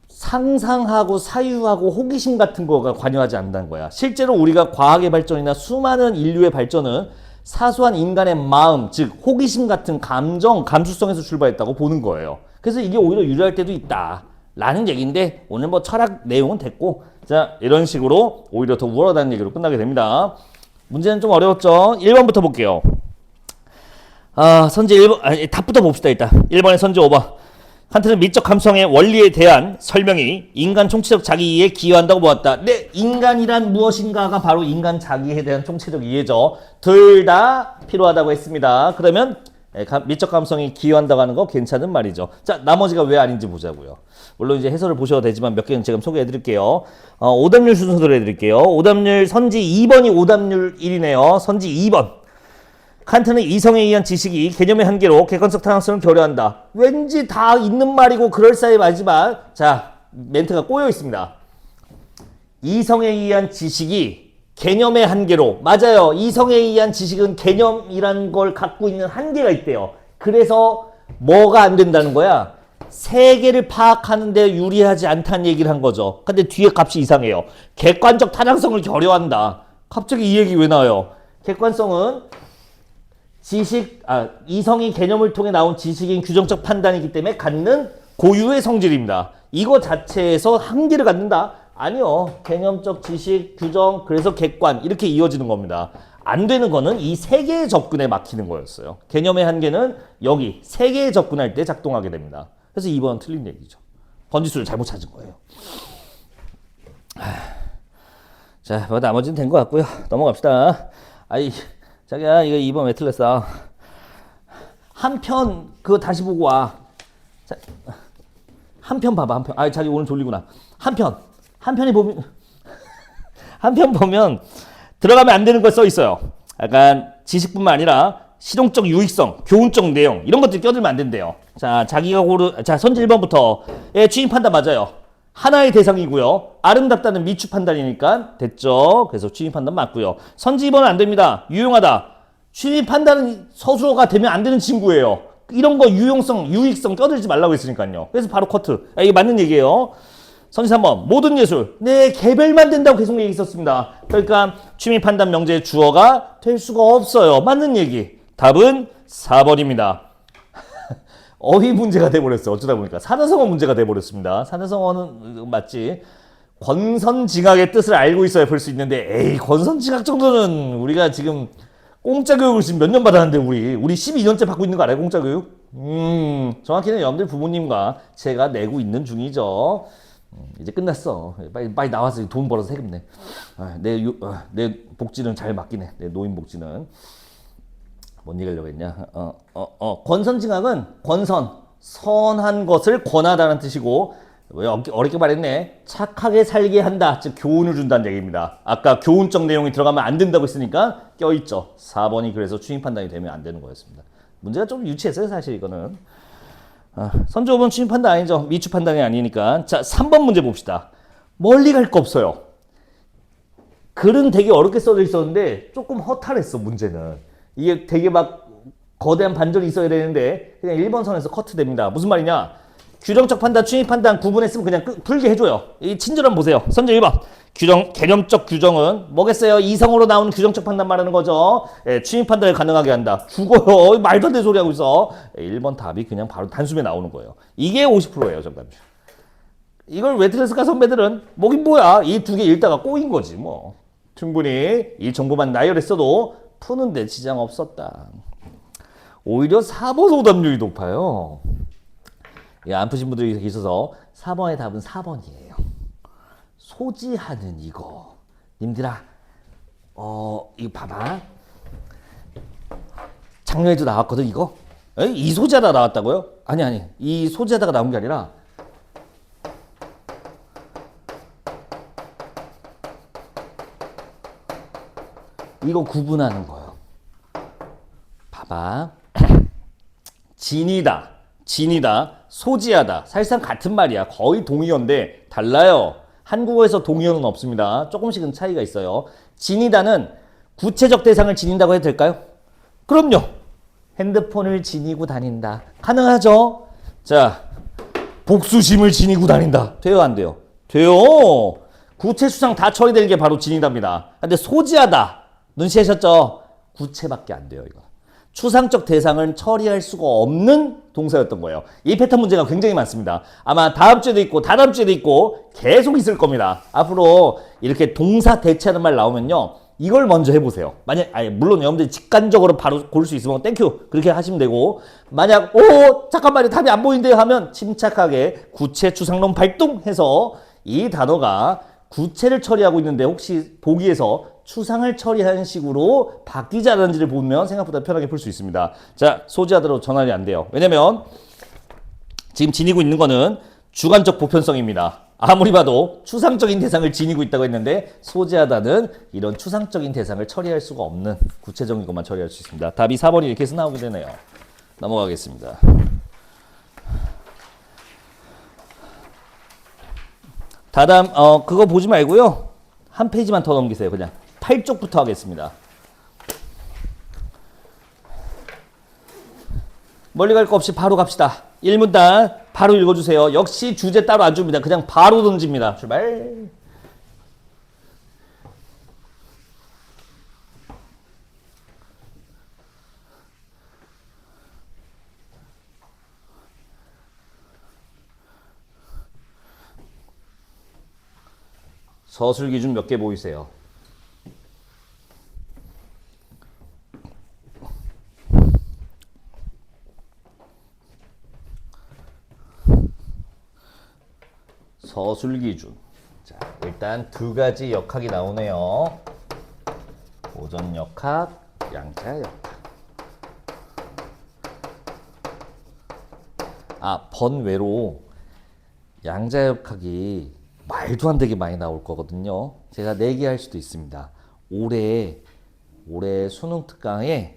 상상하고 사유하고 호기심 같은 거가 관여하지 않는다는 거야. 실제로 우리가 과학의 발전이나 수많은 인류의 발전은 사소한 인간의 마음, 즉 호기심 같은 감수성에서 출발했다고 보는 거예요. 그래서 이게 오히려 유리할 때도 있다 라는 얘기인데 오늘 뭐 철학 내용은 됐고 자 이런 식으로 오히려 더 우월하다는 얘기로 끝나게 됩니다. 문제는 좀 어려웠죠? 1번부터 볼게요. 선제 1번, 답부터 봅시다, 일단. 1번의 선제 5번. 칸트는 미적 감성의 원리에 대한 설명이 인간 총체적 자기 이해에 기여한다고 보았다. 네, 인간이란 무엇인가가 바로 인간 자기에 대한 총체적 이해죠. 둘 다 필요하다고 했습니다. 그러면 미적 감성이 기여한다고 하는 거 괜찮은 말이죠. 자, 나머지가 왜 아닌지 보자고요. 물론 이제 해설을 보셔도 되지만 몇 개는 지금 소개해 드릴게요. 오답률 순서대로 해 드릴게요. 오답률 선지 2번이 오답률 1이네요. 선지 2번. 칸트는 이성에 의한 지식이 개념의 한계로 객관적 타당성을 결여한다. 왠지 다 있는 말이고 그럴싸해 말지만 자, 멘트가 꼬여 있습니다. 이성에 의한 지식이 개념의 한계로 맞아요. 이성에 의한 지식은 개념이란 걸 갖고 있는 한계가 있대요. 그래서 뭐가 안 된다는 거야? 세계를 파악하는 데 유리하지 않다는 얘기를 한 거죠. 근데 뒤에 값이 이상해요. 객관적 타당성을 결여한다. 갑자기 이 얘기 왜 나와요? 객관성은 이성이 개념을 통해 나온 지식인 규정적 판단이기 때문에 갖는 고유의 성질입니다. 이거 자체에서 한계를 갖는다? 아니요. 개념적 지식, 규정, 그래서 객관 이렇게 이어지는 겁니다. 안 되는 거는 이 세 개의 접근에 막히는 거였어요. 개념의 한계는 여기 세 개의 접근할 때 작동하게 됩니다. 그래서 2번은 틀린 얘기죠. 번지수를 잘못 찾은 거예요. 자, 뭐 나머지는 된 것 같고요. 넘어갑시다. 아이, 자기야 이거 2번 왜 틀렸어? 한 편 그거 다시 보고 와. 자, 한 편 봐봐. 한 편. 아, 자기 오늘 졸리구나. 한 편이 보면 한 편 보면 들어가면 안 되는 거 써 있어요. 약간 지식뿐만 아니라 실용적 유익성, 교훈적 내용 이런 것들 껴들면 안 된대요. 자, 자기가 자, 선지 1번부터 예, 취임 판단 맞아요. 하나의 대상이고요. 아름답다는 미추 판단이니까 됐죠. 그래서 취임 판단 맞고요. 선지 2번은 안 됩니다. 유용하다. 취임 판단은 서술어가 되면 안 되는 친구예요. 이런 거 유용성, 유익성 껴들지 말라고 했으니까요. 그래서 바로 커트. 이게 맞는 얘기예요. 선지 3번 모든 예술. 네, 개별만 된다고 계속 얘기했었습니다. 그러니까 취임 판단 명제의 주어가 될 수가 없어요. 맞는 얘기. 답은 4번입니다. 어휘 문제가 돼버렸어요. 어쩌다 보니까 사자성어 문제가 돼버렸습니다. 사자성어는 맞지. 권선징악의 뜻을 알고 있어야 볼 수 있는데 에이, 권선징악 정도는 우리가 지금 공짜 교육을 지금 몇 년 받았는데 우리 12년째 받고 있는 거 알아요? 공짜 교육? 정확히는 여러분들 부모님과 제가 내고 있는 중이죠. 이제 끝났어. 빨리 나와서 돈 벌어서 세금 내. 내 복지는 잘 맞긴 해. 내 노인 복지는. 뭔 얘기하려고 했냐? 권선징악은 선한 것을 권하다는 뜻이고, 왜 어렵게 말했네? 착하게 살게 한다. 즉 교훈을 준다는 얘기입니다. 아까 교훈적 내용이 들어가면 안 된다고 했으니까 껴있죠. 4번이 그래서 추임 판단이 되면 안 되는 거였습니다. 문제가 좀 유치했어요, 사실 이거는. 선지 5번 추임 판단 아니죠. 미추 판단이 아니니까. 자, 3번 문제 봅시다. 멀리 갈 거 없어요. 글은 되게 어렵게 써져 있었는데 조금 허탈했어, 문제는. 이게 되게 막 거대한 반전이 있어야 되는데 그냥 1번 선에서 커트됩니다. 무슨 말이냐? 규정적 판단, 취임 판단 구분했으면 그냥 풀게 해줘요. 이 친절함 보세요. 선제 1번. 개념적 규정은 뭐겠어요? 이성으로 나오는 규정적 판단 말하는 거죠. 예, 취임 판단을 가능하게 한다. 죽어요. 말도 안 되는 소리 하고 있어. 1번 답이 그냥 바로 단숨에 나오는 거예요. 이게 50%예요, 정답이. 이걸 왜 틀렸을까, 선배들은? 뭐긴 뭐야. 이 두 개 읽다가 꼬인 거지, 뭐. 충분히 이 정보만 나열했어도 푸는데 지장 없었다. 오히려 4번 오답률이 높아요. 안 푸신 분들이 계셔서 4번의 답은 4번이에요. 소지하는 이거. 님들아, 이거 봐봐. 작년에도 나왔거든, 이거. 이 소지하다 나왔다고요? 아니. 이 소지하다가 나온 게 아니라 이거 구분하는 거예요. 봐봐. 진이다, 소지하다. 사실상 같은 말이야. 거의 동의어인데 달라요. 한국어에서 동의어는 없습니다. 조금씩은 차이가 있어요. 지니다는 구체적 대상을 지닌다고 해도 될까요? 그럼요. 핸드폰을 지니고 다닌다. 가능하죠? 자, 복수심을 지니고 다닌다. 돼요, 안 돼요? 돼요. 구체 수상 다 처리되는 게 바로 지니답니다. 근데 소지하다. 눈치채셨죠? 구체밖에 안 돼요, 이거. 추상적 대상을 처리할 수가 없는 동사였던 거예요. 이 패턴 문제가 굉장히 많습니다. 아마 다음 주에도 있고 다다음 주에도 있고 계속 있을 겁니다. 앞으로 이렇게 동사 대체하는 말 나오면요. 이걸 먼저 해보세요. 물론 여러분들이 직관적으로 바로 고를 수 있으면 땡큐 그렇게 하시면 되고, 만약 잠깐만요 답이 안 보이는데요 하면 침착하게 구체 추상론 발동해서 이 단어가 구체를 처리하고 있는데 혹시 보기에서 추상을 처리하는 식으로 바뀌지 않았는지를 보면 생각보다 편하게 풀 수 있습니다. 자, 소지하도록 전환이 안 돼요. 왜냐면 지금 지니고 있는 거는 주관적 보편성입니다. 아무리 봐도 추상적인 대상을 지니고 있다고 했는데 소지하다는 이런 추상적인 대상을 처리할 수가 없는 구체적인 것만 처리할 수 있습니다. 답이 4번이 이렇게 해서 나오게 되네요. 넘어가겠습니다. 다담 그거 보지 말고요. 한 페이지만 더 넘기세요. 그냥 8쪽부터 하겠습니다. 멀리 갈 거 없이 바로 갑시다. 1문단 바로 읽어주세요. 역시 주제 따로 안 줍니다. 그냥 바로 던집니다. 출발. 서술 기준 몇 개 보이세요? 서술 기준. 자, 일단 두 가지 역학이 나오네요. 오전 역학, 양자 역학. 번외로 양자 역학이 말도 안 되게 많이 나올 거거든요. 제가 내기할 수도 있습니다. 올해 수능 특강에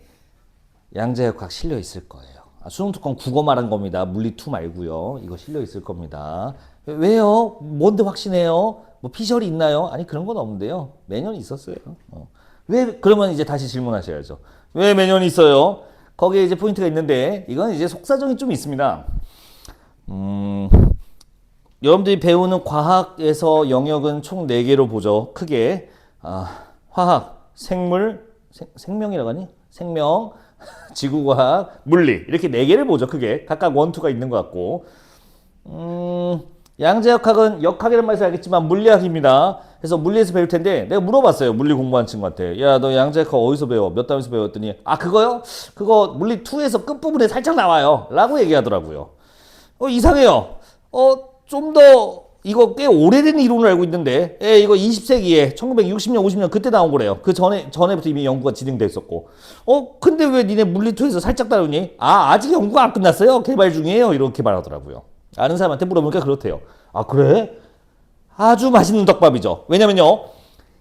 양자 역학 실려 있을 거예요. 수능 특강 국어 말한 겁니다. 물리 2 말고요. 이거 실려 있을 겁니다. 왜요? 뭔데 확신해요? 뭐 피셜이 있나요? 아니 그런 건 없는데요. 매년 있었어요. 왜 그러면 이제 다시 질문하셔야죠. 왜 매년 있어요? 거기에 이제 포인트가 있는데 이건 이제 속사정이 좀 있습니다. 여러분들이 배우는 과학에서 영역은 총 4개로 보죠. 크게 화학, 생물, 생명이라고 하니? 생명, 지구과학, 물리 이렇게 4개를 보죠. 크게 각각 1, 2가 있는 것 같고 양자역학은 역학이라는 말에서 알겠지만 물리학입니다. 그래서 물리에서 배울 텐데 내가 물어봤어요. 물리 공부하는 친구한테 야 너 양자역학 어디서 배워? 몇 단에서 배웠더니 그거요? 그거 물리 2에서 끝부분에 살짝 나와요 라고 얘기하더라고요. 이상해요. 좀 더 이거 꽤 오래된 이론을 알고 있는데 이거 20세기에 1960년 50년 그때 나온 거래요. 그 전에부터 이미 연구가 진행돼 있었고 근데 왜 니네 물리2에서 살짝 다루니? 아직 연구가 안 끝났어요. 개발 중이에요. 이렇게 말하더라고요. 아는 사람한테 물어보니까 그렇대요. 그래? 아주 맛있는 덮밥이죠. 왜냐면요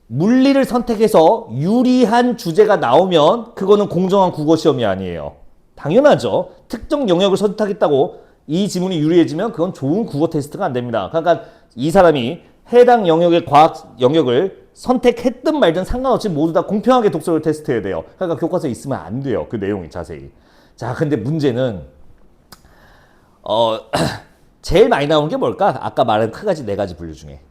물리를 선택해서 유리한 주제가 나오면 그거는 공정한 국어 시험이 아니에요. 당연하죠. 특정 영역을 선택했다고 이 지문이 유리해지면 그건 좋은 국어 테스트가 안 됩니다. 그러니까 이 사람이 해당 영역의 과학 영역을 선택했든 말든 상관없이 모두 다 공평하게 독서를 테스트해야 돼요. 그러니까 교과서에 있으면 안 돼요. 그 내용이 자세히. 자, 근데 문제는 제일 많이 나오는 게 뭘까? 아까 말한 크가지 4가지 분류 중에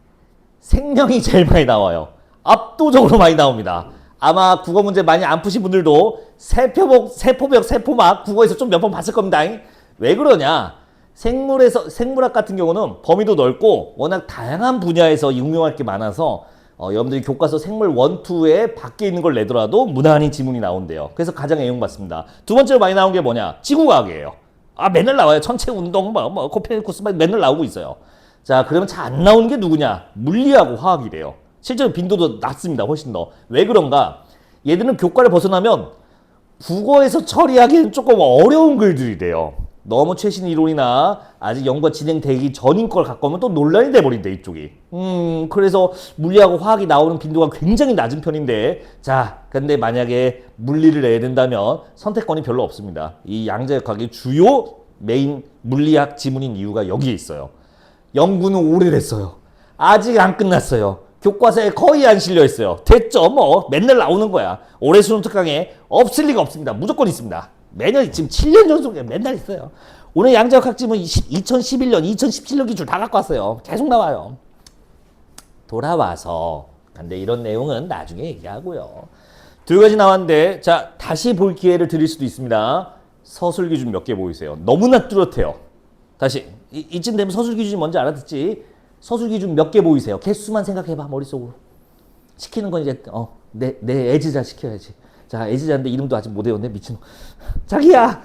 생명이 제일 많이 나와요. 압도적으로 많이 나옵니다. 아마 국어 문제 많이 안 푸신 분들도 세포벽, 세포막 국어에서 좀 몇 번 봤을 겁니다. 왜 그러냐? 생물학 같은 경우는 범위도 넓고 워낙 다양한 분야에서 응용할 게 많아서 여러분들이 교과서 생물 1, 2에 밖에 있는 걸 내더라도 무난히 지문이 나온대요. 그래서 가장 애용받습니다. 두 번째로 많이 나온 게 뭐냐? 지구과학이에요. 맨날 나와요. 천체 운동, 코페르니쿠스 맨날 나오고 있어요. 자, 그러면 잘 안 나오는 게 누구냐? 물리하고 화학이래요. 실제로 빈도도 낮습니다. 훨씬 더. 왜 그런가? 얘들은 교과를 벗어나면 국어에서 처리하기는 조금 어려운 글들이래요. 너무 최신 이론이나 아직 연구가 진행되기 전인 걸 갖고 오면 또 논란이 돼버린대 이쪽이. 그래서 물리하고 화학이 나오는 빈도가 굉장히 낮은 편인데 근데 만약에 물리를 내야 된다면 선택권이 별로 없습니다. 이 양자역학이 주요 메인 물리학 지문인 이유가 여기에 있어요. 연구는 오래됐어요. 아직 안 끝났어요. 교과서에 거의 안 실려 있어요. 됐죠? 맨날 나오는 거야. 올해 수능 특강에 없을 리가 없습니다. 무조건 있습니다. 매년 지금 7년 연속에 맨날 있어요. 오늘 양자역학 지문 2011년, 2017년 기출 다 갖고 왔어요. 계속 나와요. 돌아와서 근데 이런 내용은 나중에 얘기하고요. 2가지 나왔는데 다시 볼 기회를 드릴 수도 있습니다. 서술 기준 몇 개 보이세요? 너무나 뚜렷해요. 다시 이쯤 되면 서술 기준이 뭔지 알아듣지? 서술 기준 몇 개 보이세요? 개수만 생각해봐 머릿속으로. 시키는 건 이제 내 애지자 시켜야지. 자, 애지자인데 이름도 아직 못 외웠네. 미친놈. 자기야.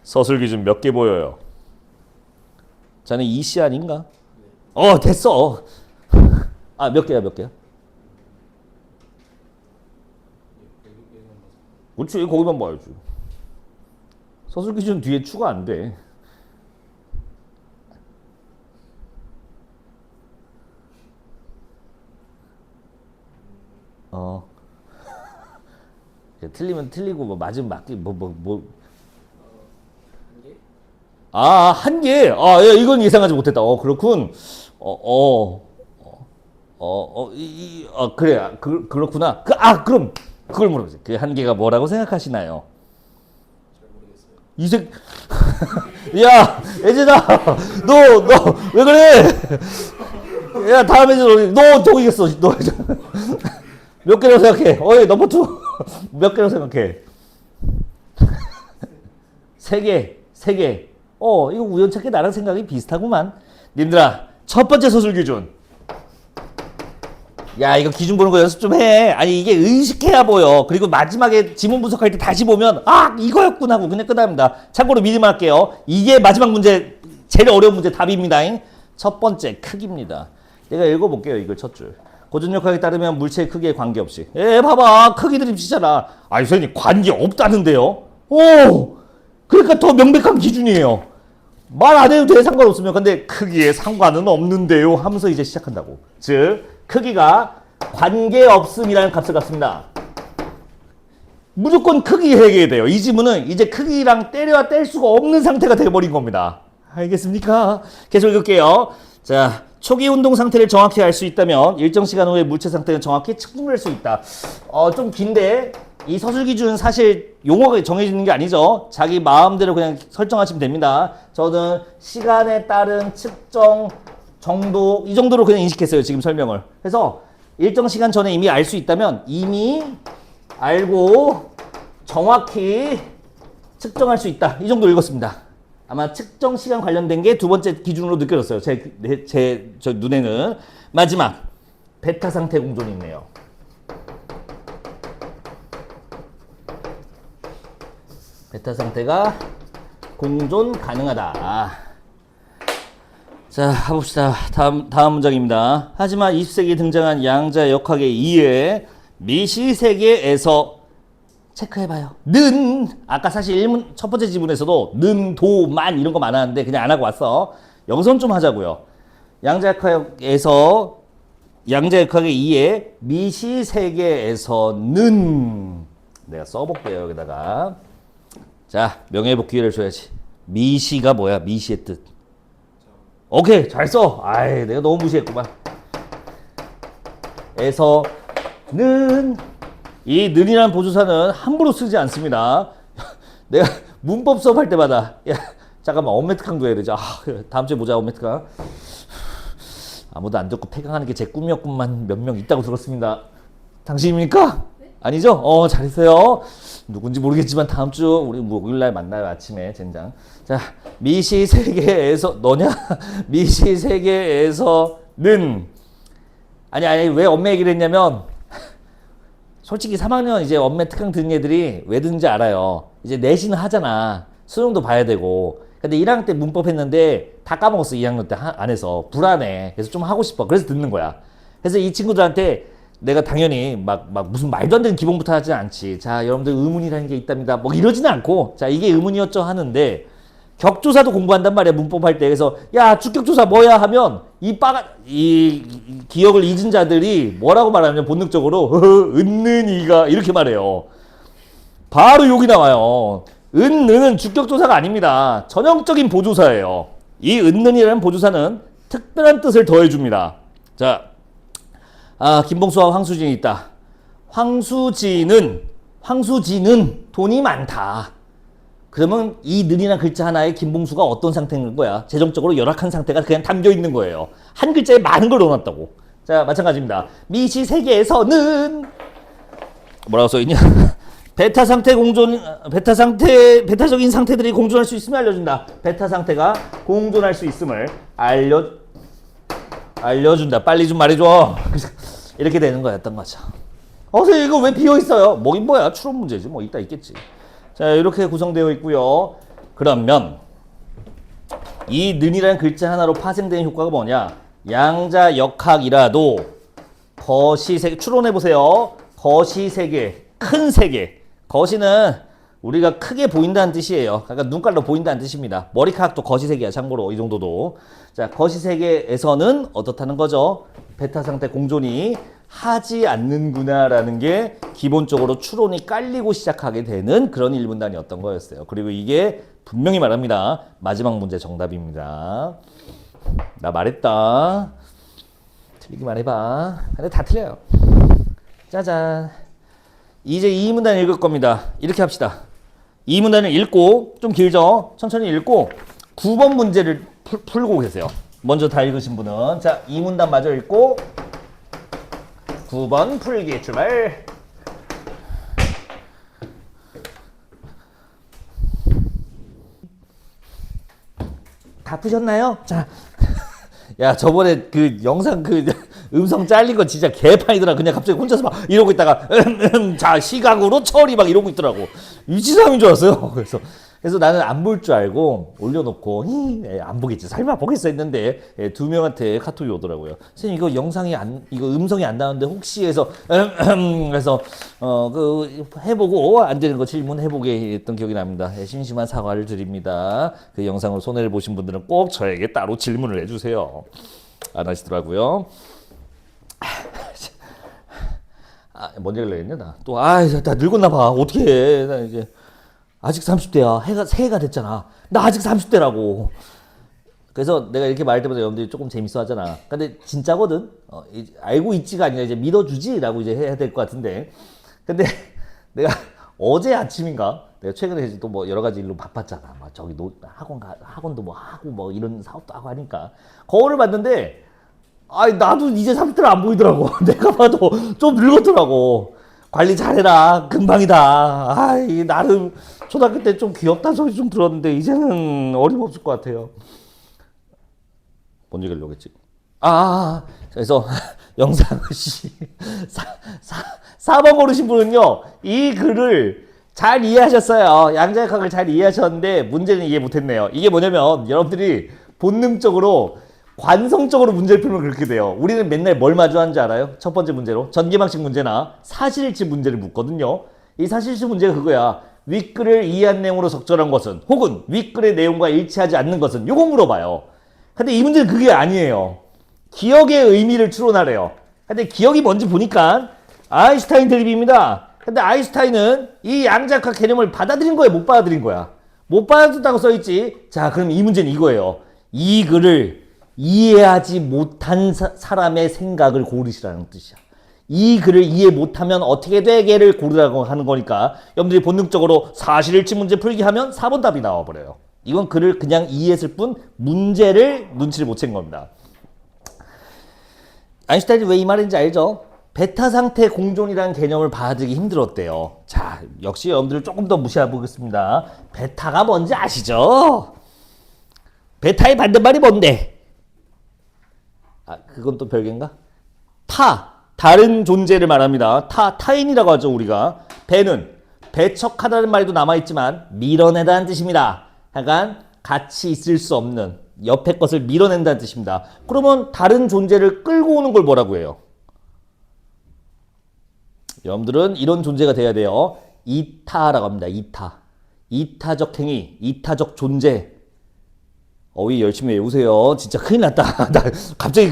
서술 기준 몇 개 보여요? 자네 이씨 아닌가? 됐어. 몇 개야? 그렇지, 거기만 봐야지. 서술 기준 뒤에 추가 안 돼. 틀리면 틀리고 맞으면 맞기 한 개. 이건 예상하지 못했다. 그렇군. 그래. 그렇구나. 그럼 그걸 물어보세요. 그 한 개가 뭐라고 생각하시나요? 잘 모르겠어요. 이색 야 예진아 너 왜 그래? 야 다음 예진 너 저기겠어 너 몇 개라고 생각해? 어이 넘버 투 몇 개라고 생각해? 세 개. 이거 우연찮게 나랑 생각이 비슷하구만. 님들아, 첫 번째 서술 기준. 야, 이거 기준 보는 거 연습 좀 해. 아니, 이게 의식해야 보여. 그리고 마지막에 지문 분석할 때 다시 보면, 이거였구나 하고 그냥 끝납니다. 참고로 미리만 할게요. 이게 마지막 문제, 제일 어려운 문제 답입니다. 첫 번째, 크기입니다. 내가 읽어볼게요. 이걸 첫 줄. 고전역학에 따르면 물체의 크기에 관계없이. 봐봐. 크기 드립치잖아. 선생님, 관계없다는데요? 그러니까 더 명백한 기준이에요. 말 안 해도 돼 상관없으면. 근데 크기에 상관은 없는데요 하면서 이제 시작한다고. 즉 크기가 관계없음이라는 값을 갖습니다. 무조건 크기 해결해야 돼요. 이 지문은 이제 크기랑 때려야 뗄 수가 없는 상태가 되어버린 겁니다. 알겠습니까? 계속 읽을게요. 자, 초기 운동 상태를 정확히 알 수 있다면 일정 시간 후에 물체 상태는 정확히 측정할 수 있다. 좀 긴데 이 서술 기준은 사실 용어가 정해지는 게 아니죠. 자기 마음대로 그냥 설정하시면 됩니다. 저는 시간에 따른 측정 정도 이 정도로 그냥 인식했어요. 지금 설명을. 그래서 일정 시간 전에 이미 알 수 있다면 이미 알고 정확히 측정할 수 있다. 이 정도 읽었습니다. 아마 측정 시간 관련된 게 두 번째 기준으로 느껴졌어요. 저 눈에는. 마지막 베타 상태 공존이 있네요. 베타 상태가 공존 가능하다. 자, 가봅시다. 다음 문장입니다. 하지만 20세기에 등장한 양자 역학에 의해 미시세계에서 체크해봐요. 는 아까 사실 첫 번째 지문에서도 는, 도, 만 이런 거 많았는데 그냥 안 하고 왔어. 여기서는 좀 하자고요. 양자 역학에 의해 미시세계에서는 내가 써볼게요. 여기다가 자, 명예회복 기회를 줘야지. 미시가 뭐야? 미시의 뜻. 오케이, 잘 써. 내가 너무 무시했구만. 에서는 이 는이라는 보조사는 함부로 쓰지 않습니다. 내가 문법 수업할 때마다 잠깐만 엄메트캉도 해야 되죠. 다음 주에 보자 엄메트캉. 아무도 안 듣고 폐강하는 게 제 꿈이었구만. 몇 명 있다고 들었습니다. 당신입니까? 네? 아니죠? 잘했어요. 누군지 모르겠지만 다음 주 우리 목요일날 만나요. 아침에 젠장. 자, 미시세계에서 너냐? 미시세계에서는 아니 왜 엄매 얘기를 했냐면 솔직히 3학년 이제 엄매 특강 듣는 애들이 왜 듣는지 알아요. 이제 내신을 하잖아. 수능도 봐야 되고. 근데 1학년 때 문법 했는데 다 까먹었어. 2학년 때 안에서. 불안해. 그래서 좀 하고 싶어. 그래서 듣는 거야. 그래서 이 친구들한테 내가 당연히 막 무슨 말도 안 되는 기본부터 하지 않지. 자, 여러분들 의문이라는 게 있답니다. 뭐 이러지는 않고, 자, 이게 의문이었죠 하는데, 격조사도 공부한단 말이야, 문법 할 때. 그래서, 야, 주격조사 뭐야 하면, 이 기억을 잊은 자들이 뭐라고 말하냐면, 본능적으로, 은는이가, 이렇게 말해요. 바로 욕이 나와요. 은는은 주격조사가 아닙니다. 전형적인 보조사예요. 이 은는이라는 보조사는 특별한 뜻을 더해줍니다. 자, 김봉수와 황수진이 있다. 황수진은 돈이 많다. 그러면 이 는이라는 글자 하나에 김봉수가 어떤 상태인 거야? 재정적으로 열악한 상태가 그냥 담겨 있는 거예요. 한 글자에 많은 걸 넣어놨다고. 자, 마찬가지입니다. 미시세계에서는 뭐라고 써있냐? 베타적인 상태들이 공존할 수 있음을 알려준다. 베타 상태가 공존할 수 있음을 알려준다. 빨리 좀 말해줘. 이렇게 되는 거였던 거죠. 선생님 이거 왜 비어있어요? 뭐긴 뭐야. 추론 문제지. 뭐 이따 있겠지. 자, 이렇게 구성되어 있고요. 그러면 이 는이라는 글자 하나로 파생되는 효과가 뭐냐? 양자 역학이라도 거시세계 추론해보세요. 거시세계, 큰 세계. 거시는 우리가 크게 보인다는 뜻이에요. 그러니까 눈깔로 보인다는 뜻입니다. 머리카락도 거시세계야. 참고로 이 정도도. 자, 거시세계에서는 어떻다는 거죠? 베타 상태 공존이 하지 않는구나라는 게 기본적으로 추론이 깔리고 시작하게 되는 그런 1분단이었던 거였어요. 그리고 이게 분명히 말합니다. 마지막 문제 정답입니다. 나 말했다. 틀리기만 해봐. 근데 다 틀려요. 짜잔. 이제 이 문단 읽을 겁니다. 이렇게 합시다. 이 문단을 읽고 좀 길죠? 천천히 읽고 9번 문제를 풀고 계세요. 먼저 다 읽으신 분은 자, 이 문단 마저 읽고 9번 풀기 출발. 다 푸셨나요? 자, 야 저번에 그 영상 그 음성 잘린 거 진짜 개판이더라. 그냥 갑자기 혼자서 막 이러고 있다가 자 시각으로 처리 막 이러고 있더라고. 유치상인 줄 알았어요. 그래서 나는 안 볼 줄 알고 올려놓고 안 보겠지 설마 보겠어 했는데 두 명한테 카톡이 오더라고요. 선생님 이거 영상이 이거 음성이 안 나오는데 혹시 해서 그래서 그 해보고 안 되는 거 질문해보게 했던 기억이 납니다. 심심한 사과를 드립니다. 그 영상을 손해를 보신 분들은 꼭 저에게 따로 질문을 해주세요. 안 하시더라고요. 뭔 얘기를 했냐 나 또 나 늙었나 봐. 어떻게 해. 나 이제 아직 30대야. 새해가 됐잖아. 나 아직 30대라고. 그래서 내가 이렇게 말할 때마다 여러분들이 조금 재밌어 하잖아. 근데 진짜거든. 알고 있지가 아니라 이제 믿어주지라고 이제 해야 될 것 같은데. 근데 내가 어제 아침인가? 내가 최근에 이제 또 뭐 여러 가지 일로 바빴잖아. 막 저기 학원도 뭐 하고 뭐 이런 사업도 하고 하니까. 거울을 봤는데 나도 이제 30대를 안 보이더라고. 내가 봐도 좀 늙었더라고. 관리 잘해라. 금방이다. 나름 초등학교 때 좀 귀엽다는 소리 좀 들었는데 이제는 어림없을 것 같아요. 뭔 얘기를 하겠지? 그래서 영상을 4번 고르신 분은요. 이 글을 잘 이해하셨어요. 양자역학을 잘 이해하셨는데 문제는 이해 못했네요. 이게 뭐냐면 여러분들이 본능적으로 관성적으로 문제를 풀면 그렇게 돼요. 우리는 맨날 뭘 마주하는지 알아요? 첫 번째 문제로 전개방식 문제나 사실일치 문제를 묻거든요. 이 사실일치 문제가 그거야. 윗글을 이해한 내용으로 적절한 것은 혹은 윗글의 내용과 일치하지 않는 것은 요거 물어봐요. 근데 이 문제는 그게 아니에요. 기억의 의미를 추론하래요. 근데 기억이 뭔지 보니까 아인슈타인 드립입니다. 근데 아인슈타인은 이 양자역학 개념을 받아들인 거야, 못 받아들인 거야? 못 받아들였다고 써있지. 자, 그럼 이 문제는 이거예요. 이 글을 이해하지 못한 사람의 생각을 고르시라는 뜻이야. 이 글을 이해 못하면 어떻게 되게를 고르라고 하는 거니까 여러분들이 본능적으로 사실일치 문제 풀기 하면 4번 답이 나와버려요. 이건 글을 그냥 이해했을 뿐 문제를 눈치를 못 챈 겁니다. 아인슈타인이 왜 이 말인지 알죠? 베타 상태 공존이라는 개념을 받아들이기 힘들었대요. 자, 역시 여러분들 조금 더 무시해 보겠습니다. 베타가 뭔지 아시죠? 베타의 반대말이 뭔데? 그건 또 별개인가? 다른 존재를 말합니다. 타인이라고 하죠, 우리가. 배는 배척하다는 말도 남아있지만 밀어내다는 뜻입니다. 약간 같이 있을 수 없는 옆에 것을 밀어낸다는 뜻입니다. 그러면 다른 존재를 끌고 오는 걸 뭐라고 해요? 여러분들은 이런 존재가 돼야 돼요. 이타라고 합니다. 이타적 행위, 이타적 존재. 어휘 열심히 외우세요. 진짜 큰일 났다. 나 갑자기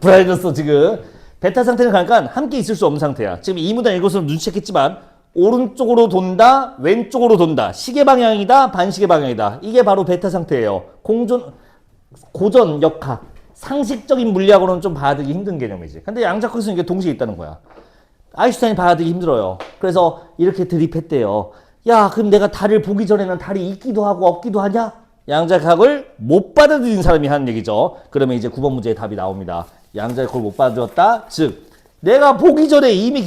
불안해졌어 지금. 베타 상태는 그러니까 함께 있을 수 없는 상태야. 지금 이 문단 읽어서 눈치챘겠지만 오른쪽으로 돈다, 왼쪽으로 돈다. 시계 방향이다, 반시계 방향이다. 이게 바로 베타 상태예요. 고전 역학, 상식적인 물리학으로는 좀 받아들이기 힘든 개념이지. 근데 양자역학에서는 이게 동시에 있다는 거야. 아인슈타인이 받아들이기 힘들어요. 그래서 이렇게 드립했대요. 야, 그럼 내가 달을 보기 전에는 달이 있기도 하고 없기도 하냐? 양자역학을 못 받아들인 사람이 하는 얘기죠. 그러면 이제 9번 문제의 답이 나옵니다. 양자역학을 못 받아들였다. 즉, 내가 보기 전에 이미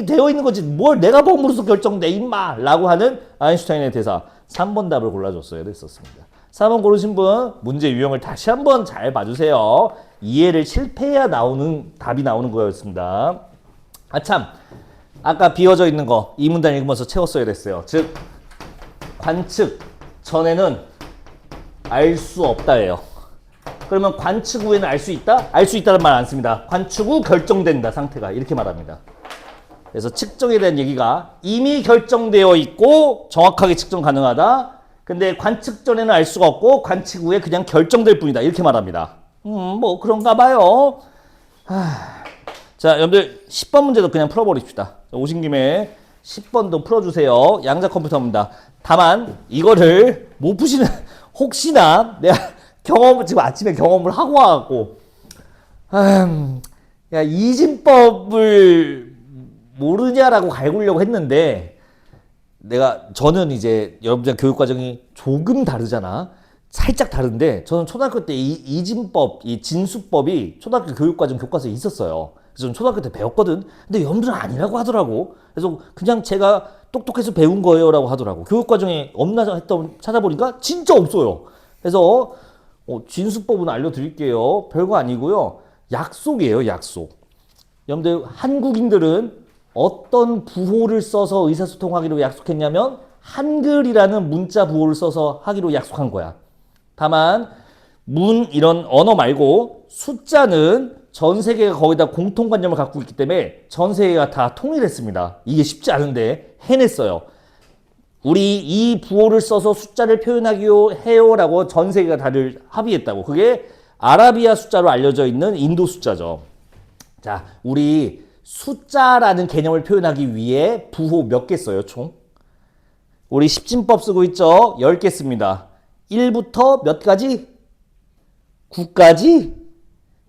되어 있는 거지. 뭘 내가 봄으로써 결정돼, 임마! 라고 하는 아인슈타인의 대사. 3번 답을 골라줬어야 됐었습니다. 4번 고르신 분, 문제 유형을 다시 한번 잘 봐주세요. 이해를 실패해야 답이 나오는 거였습니다. 참. 아까 비워져 있는 거, 이 문단 읽으면서 채웠어야 됐어요. 즉, 관측 전에는 알 수 없다예요. 그러면 관측 후에는 알 수 있다? 알 수 있다는 말 안 씁니다. 관측 후 결정된다, 상태가. 이렇게 말합니다. 그래서 측정에 대한 얘기가 이미 결정되어 있고 정확하게 측정 가능하다. 근데 관측 전에는 알 수가 없고 관측 후에 그냥 결정될 뿐이다. 이렇게 말합니다. 뭐 그런가 봐요. 자, 여러분들 10번 문제도 그냥 풀어버립시다. 오신 김에 10번도 풀어주세요. 양자 컴퓨터입니다. 다만 이거를 못 푸시는 혹시나 내가 지금 아침에 경험을 하고 와갖고 야, 이진법을 모르냐라고 갈구려고 했는데 저는 이제 여러분들 교육 과정이 조금 다르잖아. 살짝 다른데 저는 초등학교 때 이 진법, 이 진수법이 초등학교 교육 과정 교과서에 있었어요. 그래서 저는 초등학교 때 배웠거든. 근데 여러분들은 아니라고 하더라고. 그래서 그냥 제가 똑똑해서 배운 거예요라고 하더라고. 교육 과정에 없나 했던 찾아보니까 진짜 없어요. 그래서 진수법은 알려드릴게요. 별거 아니고요. 약속이에요, 약속. 여러분들 한국인들은 어떤 부호를 써서 의사소통하기로 약속했냐면 한글이라는 문자 부호를 써서 하기로 약속한 거야. 다만 이런 언어 말고 숫자는 전 세계가 거의 다 공통관념을 갖고 있기 때문에 전 세계가 다 통일했습니다. 이게 쉽지 않은데 해냈어요. 우리 이 부호를 써서 숫자를 표현하기로 해요라고 전 세계가 다들 합의했다고. 그게 아라비아 숫자로 알려져 있는 인도 숫자죠. 자, 우리 숫자라는 개념을 표현하기 위해 부호 몇 개 써요, 총? 우리 십진법 쓰고 있죠? 10개 씁니다. 1부터 몇 가지? 9까지?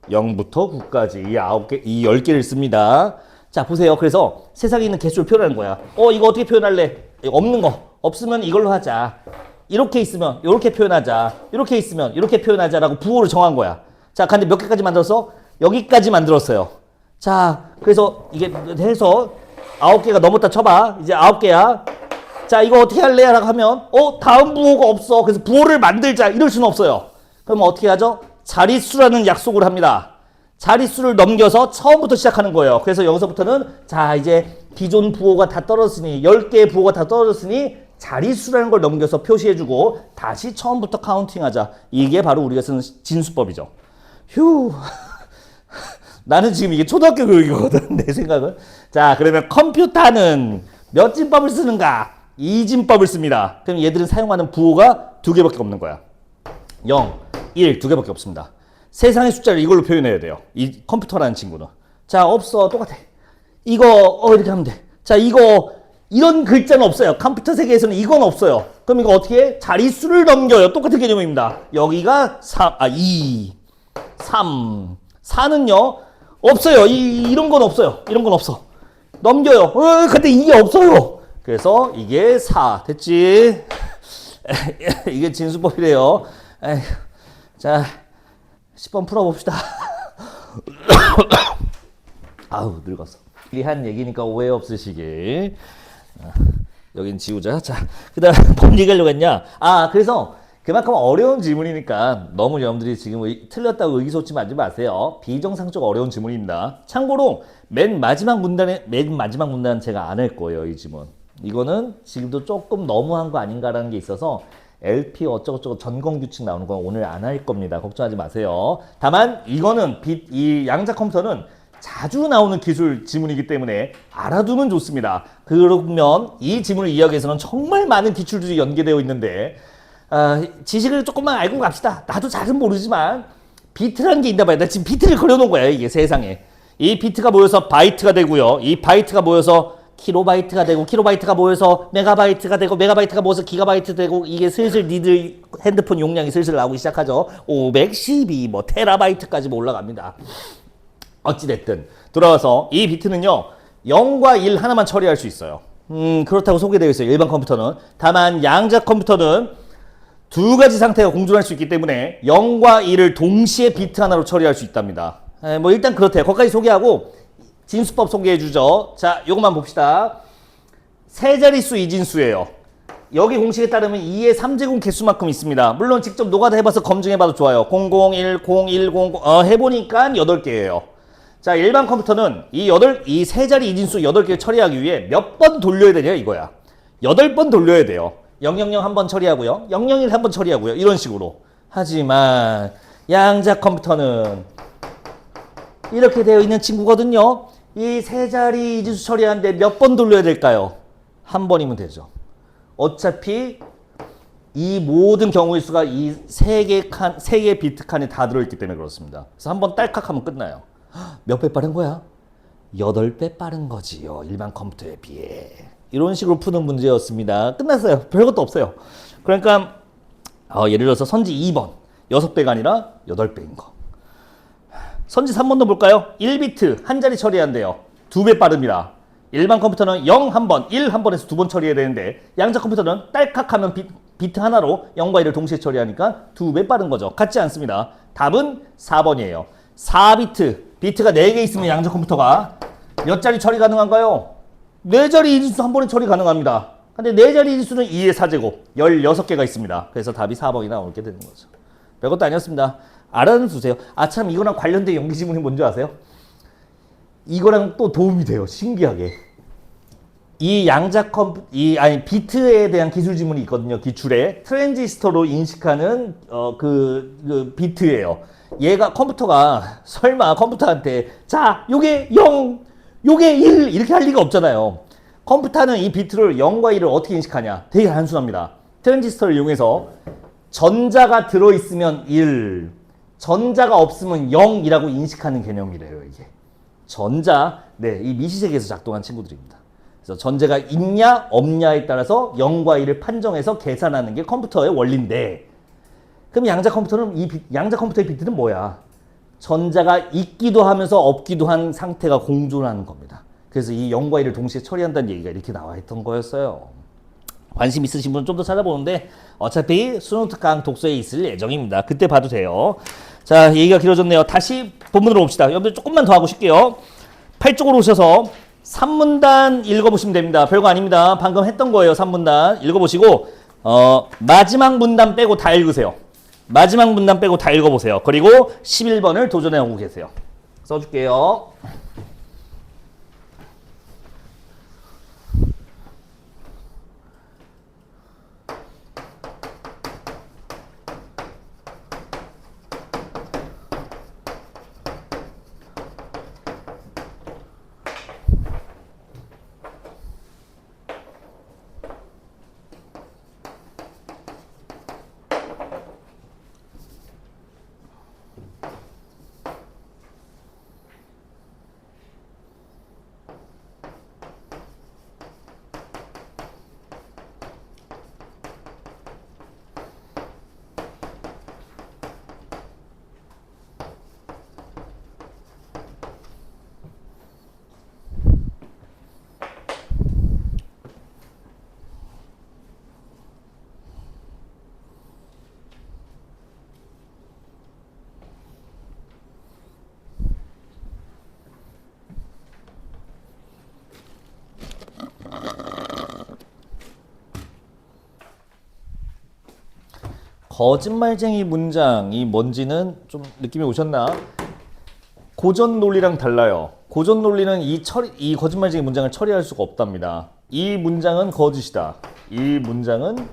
0부터 9까지. 이 9개, 이 10개를 씁니다. 자, 보세요. 그래서 세상에 있는 개수를 표현하는 거야. 이거 어떻게 표현할래? 없는 거. 없으면 이걸로 하자. 이렇게 있으면 이렇게 표현하자. 이렇게 있으면 이렇게 표현하자라고 부호를 정한 거야. 자, 근데 몇 개까지 만들었어? 여기까지 만들었어요. 자, 그래서 이게 해서 9개가 넘었다 쳐봐. 이제 9개야. 자, 이거 어떻게 할래? 라고 하면 다음 부호가 없어. 그래서 부호를 만들자. 이럴 수는 없어요. 그럼 어떻게 하죠? 자릿수라는 약속을 합니다. 자릿수를 넘겨서 처음부터 시작하는 거예요. 그래서 여기서부터는 자, 이제 기존 부호가 다 떨어졌으니 10개의 부호가 다 떨어졌으니 자릿수라는 걸 넘겨서 표시해주고 다시 처음부터 카운팅하자. 이게 바로 우리가 쓰는 진수법이죠. 휴. 나는 지금 이게 초등학교 교육이거든, 내 생각은. 자, 그러면 컴퓨터는 몇 진법을 쓰는가? 2진법을 씁니다. 그럼 얘들은 사용하는 부호가 2개밖에 없는 거야. 0, 1, 2개밖에 없습니다. 세상의 숫자를 이걸로 표현해야 돼요. 이 컴퓨터라는 친구는. 자, 없어. 똑같아. 이거 이렇게 하면 돼. 자, 이런 글자는 없어요. 컴퓨터 세계에서는 이건 없어요. 그럼 이거 어떻게 해? 자릿수를 넘겨요. 똑같은 개념입니다. 여기가 2, 3, 4는요? 없어요. 이런 건 없어요. 이런 건 없어. 넘겨요. 근데 이게 없어요. 그래서 이게 4. 됐지? 이게 진수법이래요. 에휴. 자, 10번 풀어봅시다. 아우, 늙었어. 한 얘기니까 오해 없으시게. 여긴 지우자. 자, 그 다음 뭔 얘기하려고 했냐? 그래서 그만큼 어려운 질문이니까 너무 여러분들이 지금 틀렸다고 의기소침하지 마세요. 비정상적 어려운 질문입니다. 참고로 맨 마지막 문단은 제가 안 할 거예요. 이 질문. 이거는 지금도 조금 너무한 거 아닌가라는 게 있어서 LP 어쩌고저쩌고 전공규칙 나오는 건 오늘 안 할 겁니다. 걱정하지 마세요. 다만 이거는 이 양자 컴퓨터는 자주 나오는 기술 지문이기 때문에 알아두면 좋습니다. 그러면 이 지문을 이해하기 위해서는 정말 많은 기출들이 연계되어 있는데 지식을 조금만 알고 갑시다. 나도 잘은 모르지만 비트라는 게 있나 봐요. 나 지금 비트를 그려놓은 거야. 이게 세상에. 이 비트가 모여서 바이트가 되고요. 이 바이트가 모여서 킬로바이트가 되고 킬로바이트가 모여서 메가바이트가 되고 메가바이트가 모여서 기가바이트 되고 이게 슬슬 니들 핸드폰 용량이 슬슬 나오기 시작하죠. 512 테라바이트까지 올라갑니다. 어찌됐든 돌아와서 이 비트는요 0과 1 하나만 처리할 수 있어요. 그렇다고 소개되어 있어요. 일반 컴퓨터는. 다만 양자 컴퓨터는 두 가지 상태가 공존할 수 있기 때문에 0과 1을 동시에 비트 하나로 처리할 수 있답니다. 일단 그렇대요. 거기까지 소개하고 진수법 소개해주죠. 자, 요것만 봅시다. 세 자릿수 이진수예요. 여기 공식에 따르면 2의 3제곱 개수만큼 있습니다. 물론 직접 노가다 해봐서 검증해봐도 좋아요. 00, 10, 100 해보니까 8개예요. 자, 일반 컴퓨터는 이 세 자리 이진수 8개를 처리하기 위해 몇 번 돌려야 되냐 이거야. 8번 돌려야 돼요. 000 한 번 처리하고요. 001 한 번 처리하고요. 이런 식으로. 하지만 양자 컴퓨터는 이렇게 되어 있는 친구거든요. 이 세 자리 이진수 처리하는데 몇 번 돌려야 될까요? 한 번이면 되죠. 어차피 이 모든 경우의 수가 이 세 개 비트 칸에 다 들어있기 때문에 그렇습니다. 그래서 한 번 딸깍 하면 끝나요. 몇 배 빠른 거야? 8배 빠른 거지요. 일반 컴퓨터에 비해. 이런 식으로 푸는 문제였습니다. 끝났어요. 별것도 없어요. 그러니까 예를 들어서 선지 2번 6배가 아니라 8배인 거. 선지 3번도 볼까요? 1비트 한 자리 처리한대요. 2배 빠릅니다. 일반 컴퓨터는 0 한 번, 1 한 번에서 두 번 처리해야 되는데 양자 컴퓨터는 딸깍 하면 비트 하나로 0과 1을 동시에 처리하니까 두 배 빠른 거죠. 같지 않습니다. 답은 4번이에요. 4비트, 비트가 4개 있으면 양자 컴퓨터가 몇 자리 처리 가능한가요? 4자리 이진수 한 번에 처리 가능합니다. 근데 4자리 이진수는 2의 4제곱, 16개가 있습니다. 그래서 답이 4번이 나오게 되는 거죠. 별것도 아니었습니다. 알아는 두세요. 아, 참, 이거랑 관련된 연기 지문이 뭔지 아세요? 이거랑 또 도움이 돼요. 신기하게. 이 비트에 대한 기술 지문이 있거든요. 기출에. 트랜지스터로 인식하는, 비트예요. 얘가 컴퓨터가, 설마 컴퓨터한테, 자, 요게 0, 요게 1, 이렇게 할 리가 없잖아요. 컴퓨터는 이 비트를 0과 1을 어떻게 인식하냐? 되게 단순합니다. 트랜지스터를 이용해서 전자가 들어있으면 1, 전자가 없으면 0이라고 인식하는 개념이래요, 이게. 이 미시세계에서 작동한 친구들입니다. 그래서 전자가 있냐, 없냐에 따라서 0과 1을 판정해서 계산하는 게 컴퓨터의 원리인데, 그럼 양자 컴퓨터의 비트는 뭐야? 전자가 있기도 하면서 없기도 한 상태가 공존하는 겁니다. 그래서 이 0과 1을 동시에 처리한다는 얘기가 이렇게 나와 있던 거였어요. 관심 있으신 분은 좀 더 찾아보는데 어차피 수능 특강 독서에 있을 예정입니다. 그때 봐도 돼요. 자, 얘기가 길어졌네요. 다시 본문으로 봅시다. 여러분들 조금만 더 하고 싶게요. 8쪽으로 오셔서 3문단 읽어보시면 됩니다. 별거 아닙니다. 방금 했던 거예요. 3문단 읽어보시고 마지막 문단 빼고 다 읽으세요. 마지막 문단 빼고 다 읽어보세요. 그리고 11번을 도전해 오고 계세요. 써줄게요. 거짓말쟁이 문장이 뭔지는 좀 느낌이 오셨나? 고전 논리랑 달라요. 고전 논리는 이 거짓말쟁이 문장을 처리할 수가 없답니다. 이 문장은 거짓이다. 이 문장은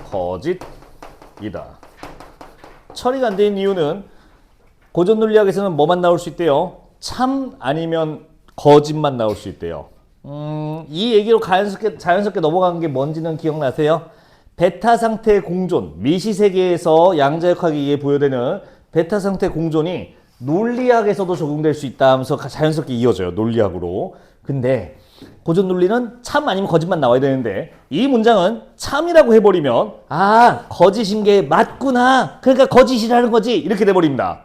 거짓이다. 처리가 안 되는 이유는 고전 논리학에서는 뭐만 나올 수 있대요? 참 아니면 거짓만 나올 수 있대요. 이 얘기로 자연스럽게 넘어간 게 뭔지는 기억나세요? 베타 상태 공존, 미시세계에서 양자역학에 의해 부여되는 베타 상태 공존이 논리학에서도 적용될 수 있다 하면서 자연스럽게 이어져요. 논리학으로. 근데 고전 논리는 참 아니면 거짓만 나와야 되는데 이 문장은 참이라고 해버리면 거짓인 게 맞구나. 그러니까 거짓이라는 거지. 이렇게 돼버립니다.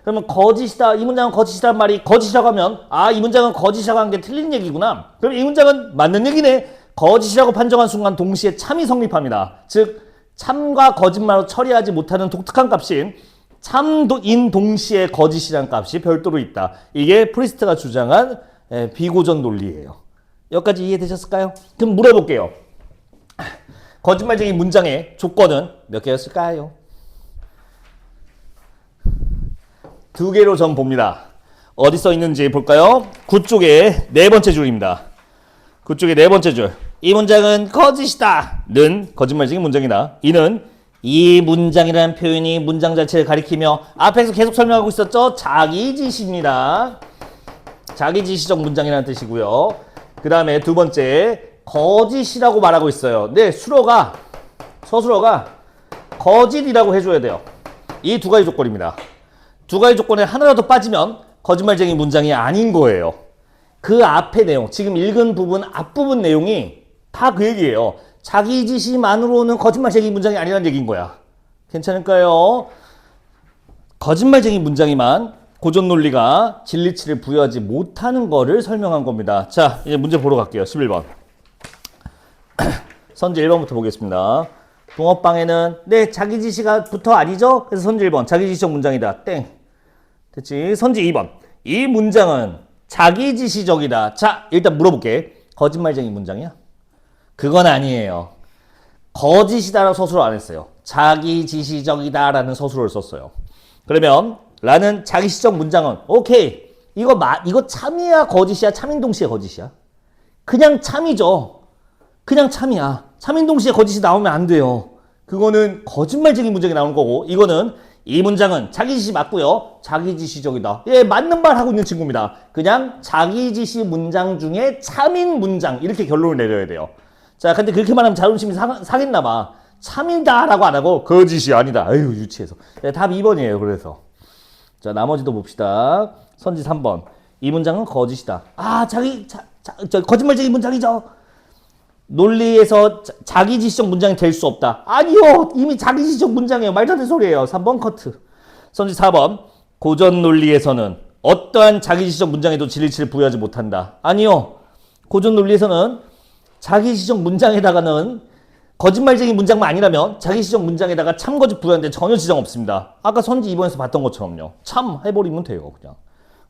그러면 거짓이다. 이 문장은 거짓이란 말이 거짓이라고 하면 이 문장은 거짓이라고 한 게 틀린 얘기구나. 그럼 이 문장은 맞는 얘기네. 거짓이라고 판정한 순간 동시에 참이 성립합니다. 즉 참과 거짓말로 처리하지 못하는 독특한 값인 참인 동시에 거짓이라는 값이 별도로 있다. 이게 프리스트가 주장한 비고전 논리예요. 여기까지 이해되셨을까요? 그럼 물어볼게요. 거짓말쟁이 문장의 조건은 몇 개였을까요? 2개로 전 봅니다. 어디 써 있는지 볼까요? 9쪽의 네 번째 줄입니다. 9쪽의 네 번째 줄. 이 문장은 거짓이다.는 거짓말쟁이 문장이다. 이는 이 문장이라는 표현이 문장 자체를 가리키며 앞에서 계속 설명하고 있었죠. 자기지시입니다. 자기지시적 문장이라는 뜻이고요. 그 다음에 두 번째 거짓이라고 말하고 있어요. 네, 서술어가 거짓이라고 해줘야 돼요. 이 두 가지 조건입니다. 두 가지 조건에 하나라도 빠지면 거짓말쟁이 문장이 아닌 거예요. 그 앞의 내용, 지금 읽은 부분 앞부분 내용이 다 그 얘기예요. 자기 지시만으로는 거짓말쟁이 문장이 아니라는 얘기인 거야. 괜찮을까요? 거짓말쟁이 문장이만 고전 논리가 진리치를 부여하지 못하는 거를 설명한 겁니다. 자, 이제 문제 보러 갈게요. 11번. 선지 1번부터 보겠습니다. 붕어빵에는 네, 자기 지시가 붙어 아니죠? 그래서 선지 1번 자기 지시적 문장이다. 땡. 됐지? 선지 2번. 이 문장은 자기 지시적이다. 자, 일단 물어볼게. 거짓말쟁이 문장이야? 그건 아니에요. 거짓이다라고 서술을 안 했어요. 자기 지시적이다라는 서술을 썼어요. 그러면 라는 자기시적 문장은 오케이. 이거 참이야 거짓이야? 참인동시에 거짓이야? 그냥 참이죠. 그냥 참이야. 참인동시에 거짓이 나오면 안 돼요. 그거는 거짓말쟁이 문장이 나오는 거고, 이거는 이 문장은 자기 지시 맞고요. 자기 지시적이다. 예, 맞는 말 하고 있는 친구입니다. 그냥 자기 지시 문장 중에 참인 문장, 이렇게 결론을 내려야 돼요. 자, 근데 그렇게 말하면 자존심이 상했나 봐. 참이다라고 안 하고 거짓이 아니다. 아유, 유치해서. 네, 답 2번이에요. 그래서 자, 나머지도 봅시다. 선지 3번. 이 문장은 거짓이다. 아, 저 거짓말쟁이 문장이죠. 논리에서 자기 지시적 문장이 될 수 없다. 아니요. 이미 자기 지시적 문장이에요. 말도 안 되는 소리예요. 3번 커트. 선지 4번. 고전 논리에서는 어떠한 자기 지시적 문장에도 진리치를 부여하지 못한다. 아니요. 고전 논리에서는 자기 지시적 문장에다가는 거짓말쟁이 문장만 아니라면 자기 지시적 문장에다가 참거짓 부여하는데 전혀 지장 없습니다. 아까 선지 2번에서 봤던 것처럼요. 참 해버리면 돼요. 그냥.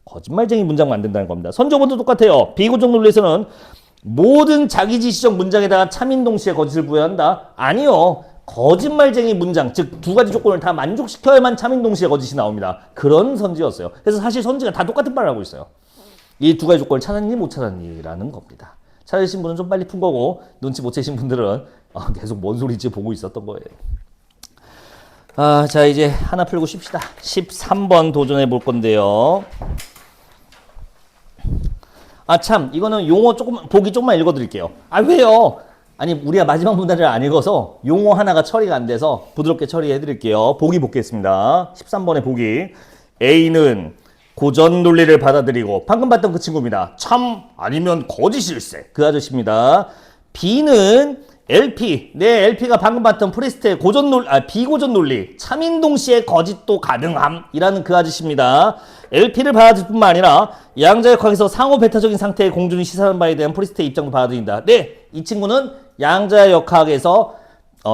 거짓말쟁이 문장만 안 된다는 겁니다. 선지 5번도 똑같아요. 비고정 논리에서는 모든 자기 지시적 문장에다가 참인 동시에 거짓을 부여한다? 아니요. 거짓말쟁이 문장, 즉 두 가지 조건을 다 만족시켜야만 참인 동시에 거짓이 나옵니다. 그런 선지였어요. 그래서 사실 선지가 다 똑같은 말을 하고 있어요. 이 두 가지 조건을 찾았니 못 찾았니라는 겁니다. 찾으신 분은 좀 빨리 푼 거고, 눈치 못 채신 분들은 계속 뭔 소리인지 보고 있었던 거예요. 자, 이제 하나 풀고 쉽시다. 13번 도전해 볼 건데요. 참, 이거는 용어 보기 조금만 읽어드릴게요. 왜요? 아니, 우리가 마지막 문단을 안 읽어서 용어 하나가 처리가 안 돼서 부드럽게 처리해드릴게요. 보기 보겠습니다. 13번의 보기. A는 고전 논리를 받아들이고, 방금 봤던 그 친구입니다. 참, 아니면 거짓일세. 그 아저씨입니다. B는 LP. 네, LP가 방금 봤던 프리스트의 비고전 논리. 참인 동시에 거짓도 가능함이라는 그 아저씨입니다. LP를 받아들일 뿐만 아니라 양자역학에서 상호 배타적인 상태의 공존이 시사하는 바에 대한 프리스트의 입장도 받아들인다. 네, 이 친구는 양자역학에서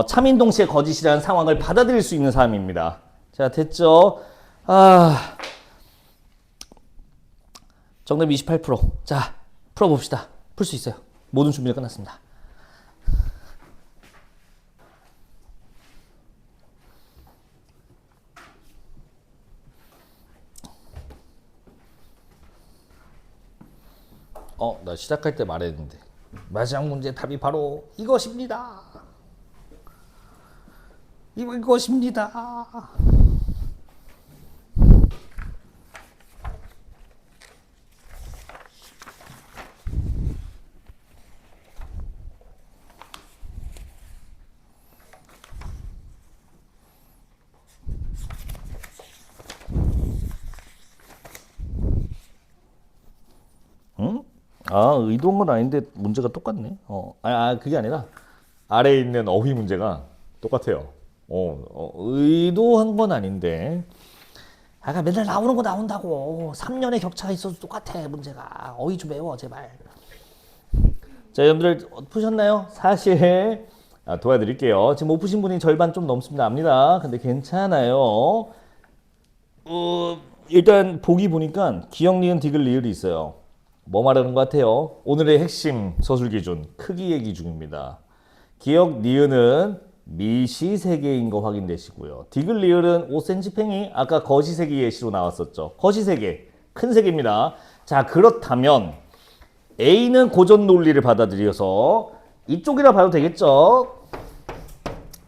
참인 동시에 거짓이라는 상황을 받아들일 수 있는 사람입니다. 자, 됐죠? 정답 28%. 자, 풀어봅시다. 풀 수 있어요. 모든 준비가 끝났습니다. 나 시작할 때 말했는데 마지막 문제 답이 바로 이것입니다. 이것입니다. 응? 의도한 건 아닌데 문제가 똑같네. 그게 아니라 아래에 있는 어휘 문제가 똑같아요. 의도한 건 아닌데. 맨날 나오는 거 나온다고. 3년의 격차가 있어도 똑같아, 문제가. 어휘 좀 외워, 제발. 자, 여러분들 푸셨나요? 사실 도와드릴게요. 지금 못 푸신 분이 절반 좀 넘습니다. 압니다. 근데 괜찮아요. 일단 보기 보니까 기억, 니은, 디귿, 리을이 있어요. 뭐 말하는 것 같아요? 오늘의 핵심 서술 기준, 크기의 기준입니다. 기억, 니은은 미시 세개인 거 확인되시고요. 디귿, 리을은 5cm 팽이, 아까 거시 세개 예시로 나왔었죠. 거시 세개, 큰 세개입니다. 자, 그렇다면 A는 고전 논리를 받아들여서 이쪽이라 봐도 되겠죠?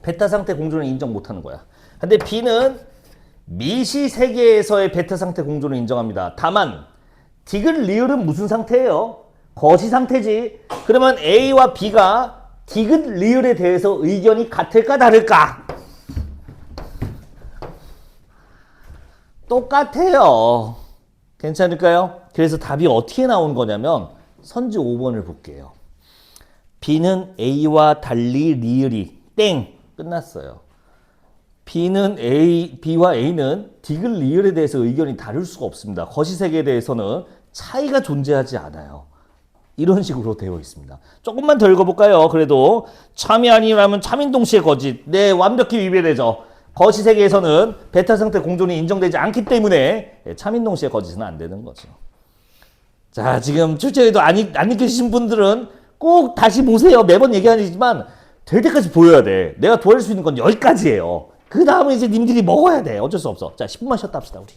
베타 상태 공존을 인정 못하는 거야. 근데 B는 미시 세계에서의 베타 상태 공존을 인정합니다. 다만 디귿, 리을은 무슨 상태예요? 거시 상태지. 그러면 A와 B가 디귿, 리을에 대해서 의견이 같을까 다를까? 똑같아요. 괜찮을까요? 그래서 답이 어떻게 나온 거냐면 선지 5번을 볼게요. B는 A와 달리 리을이 땡! 끝났어요. B와 A는 디귿 리을에 대해서 의견이 다를 수가 없습니다. 거시색에 대해서는 차이가 존재하지 않아요. 이런 식으로 되어 있습니다. 조금만 더 읽어볼까요? 그래도 참이 아니라면 참인동시의 거짓. 네, 완벽히 위배되죠. 거시세계에서는 베타 상태 공존이 인정되지 않기 때문에 참인동시의 거짓은 안 되는 거죠. 자, 지금 출제에도 안 익혀주신 분들은 꼭 다시 보세요. 매번 얘기하지만 될 때까지 보여야 돼. 내가 도와줄 수 있는 건 여기까지예요. 그 다음에 이제 님들이 먹어야 돼. 어쩔 수 없어. 자, 10분만 쉬었다 합시다, 우리.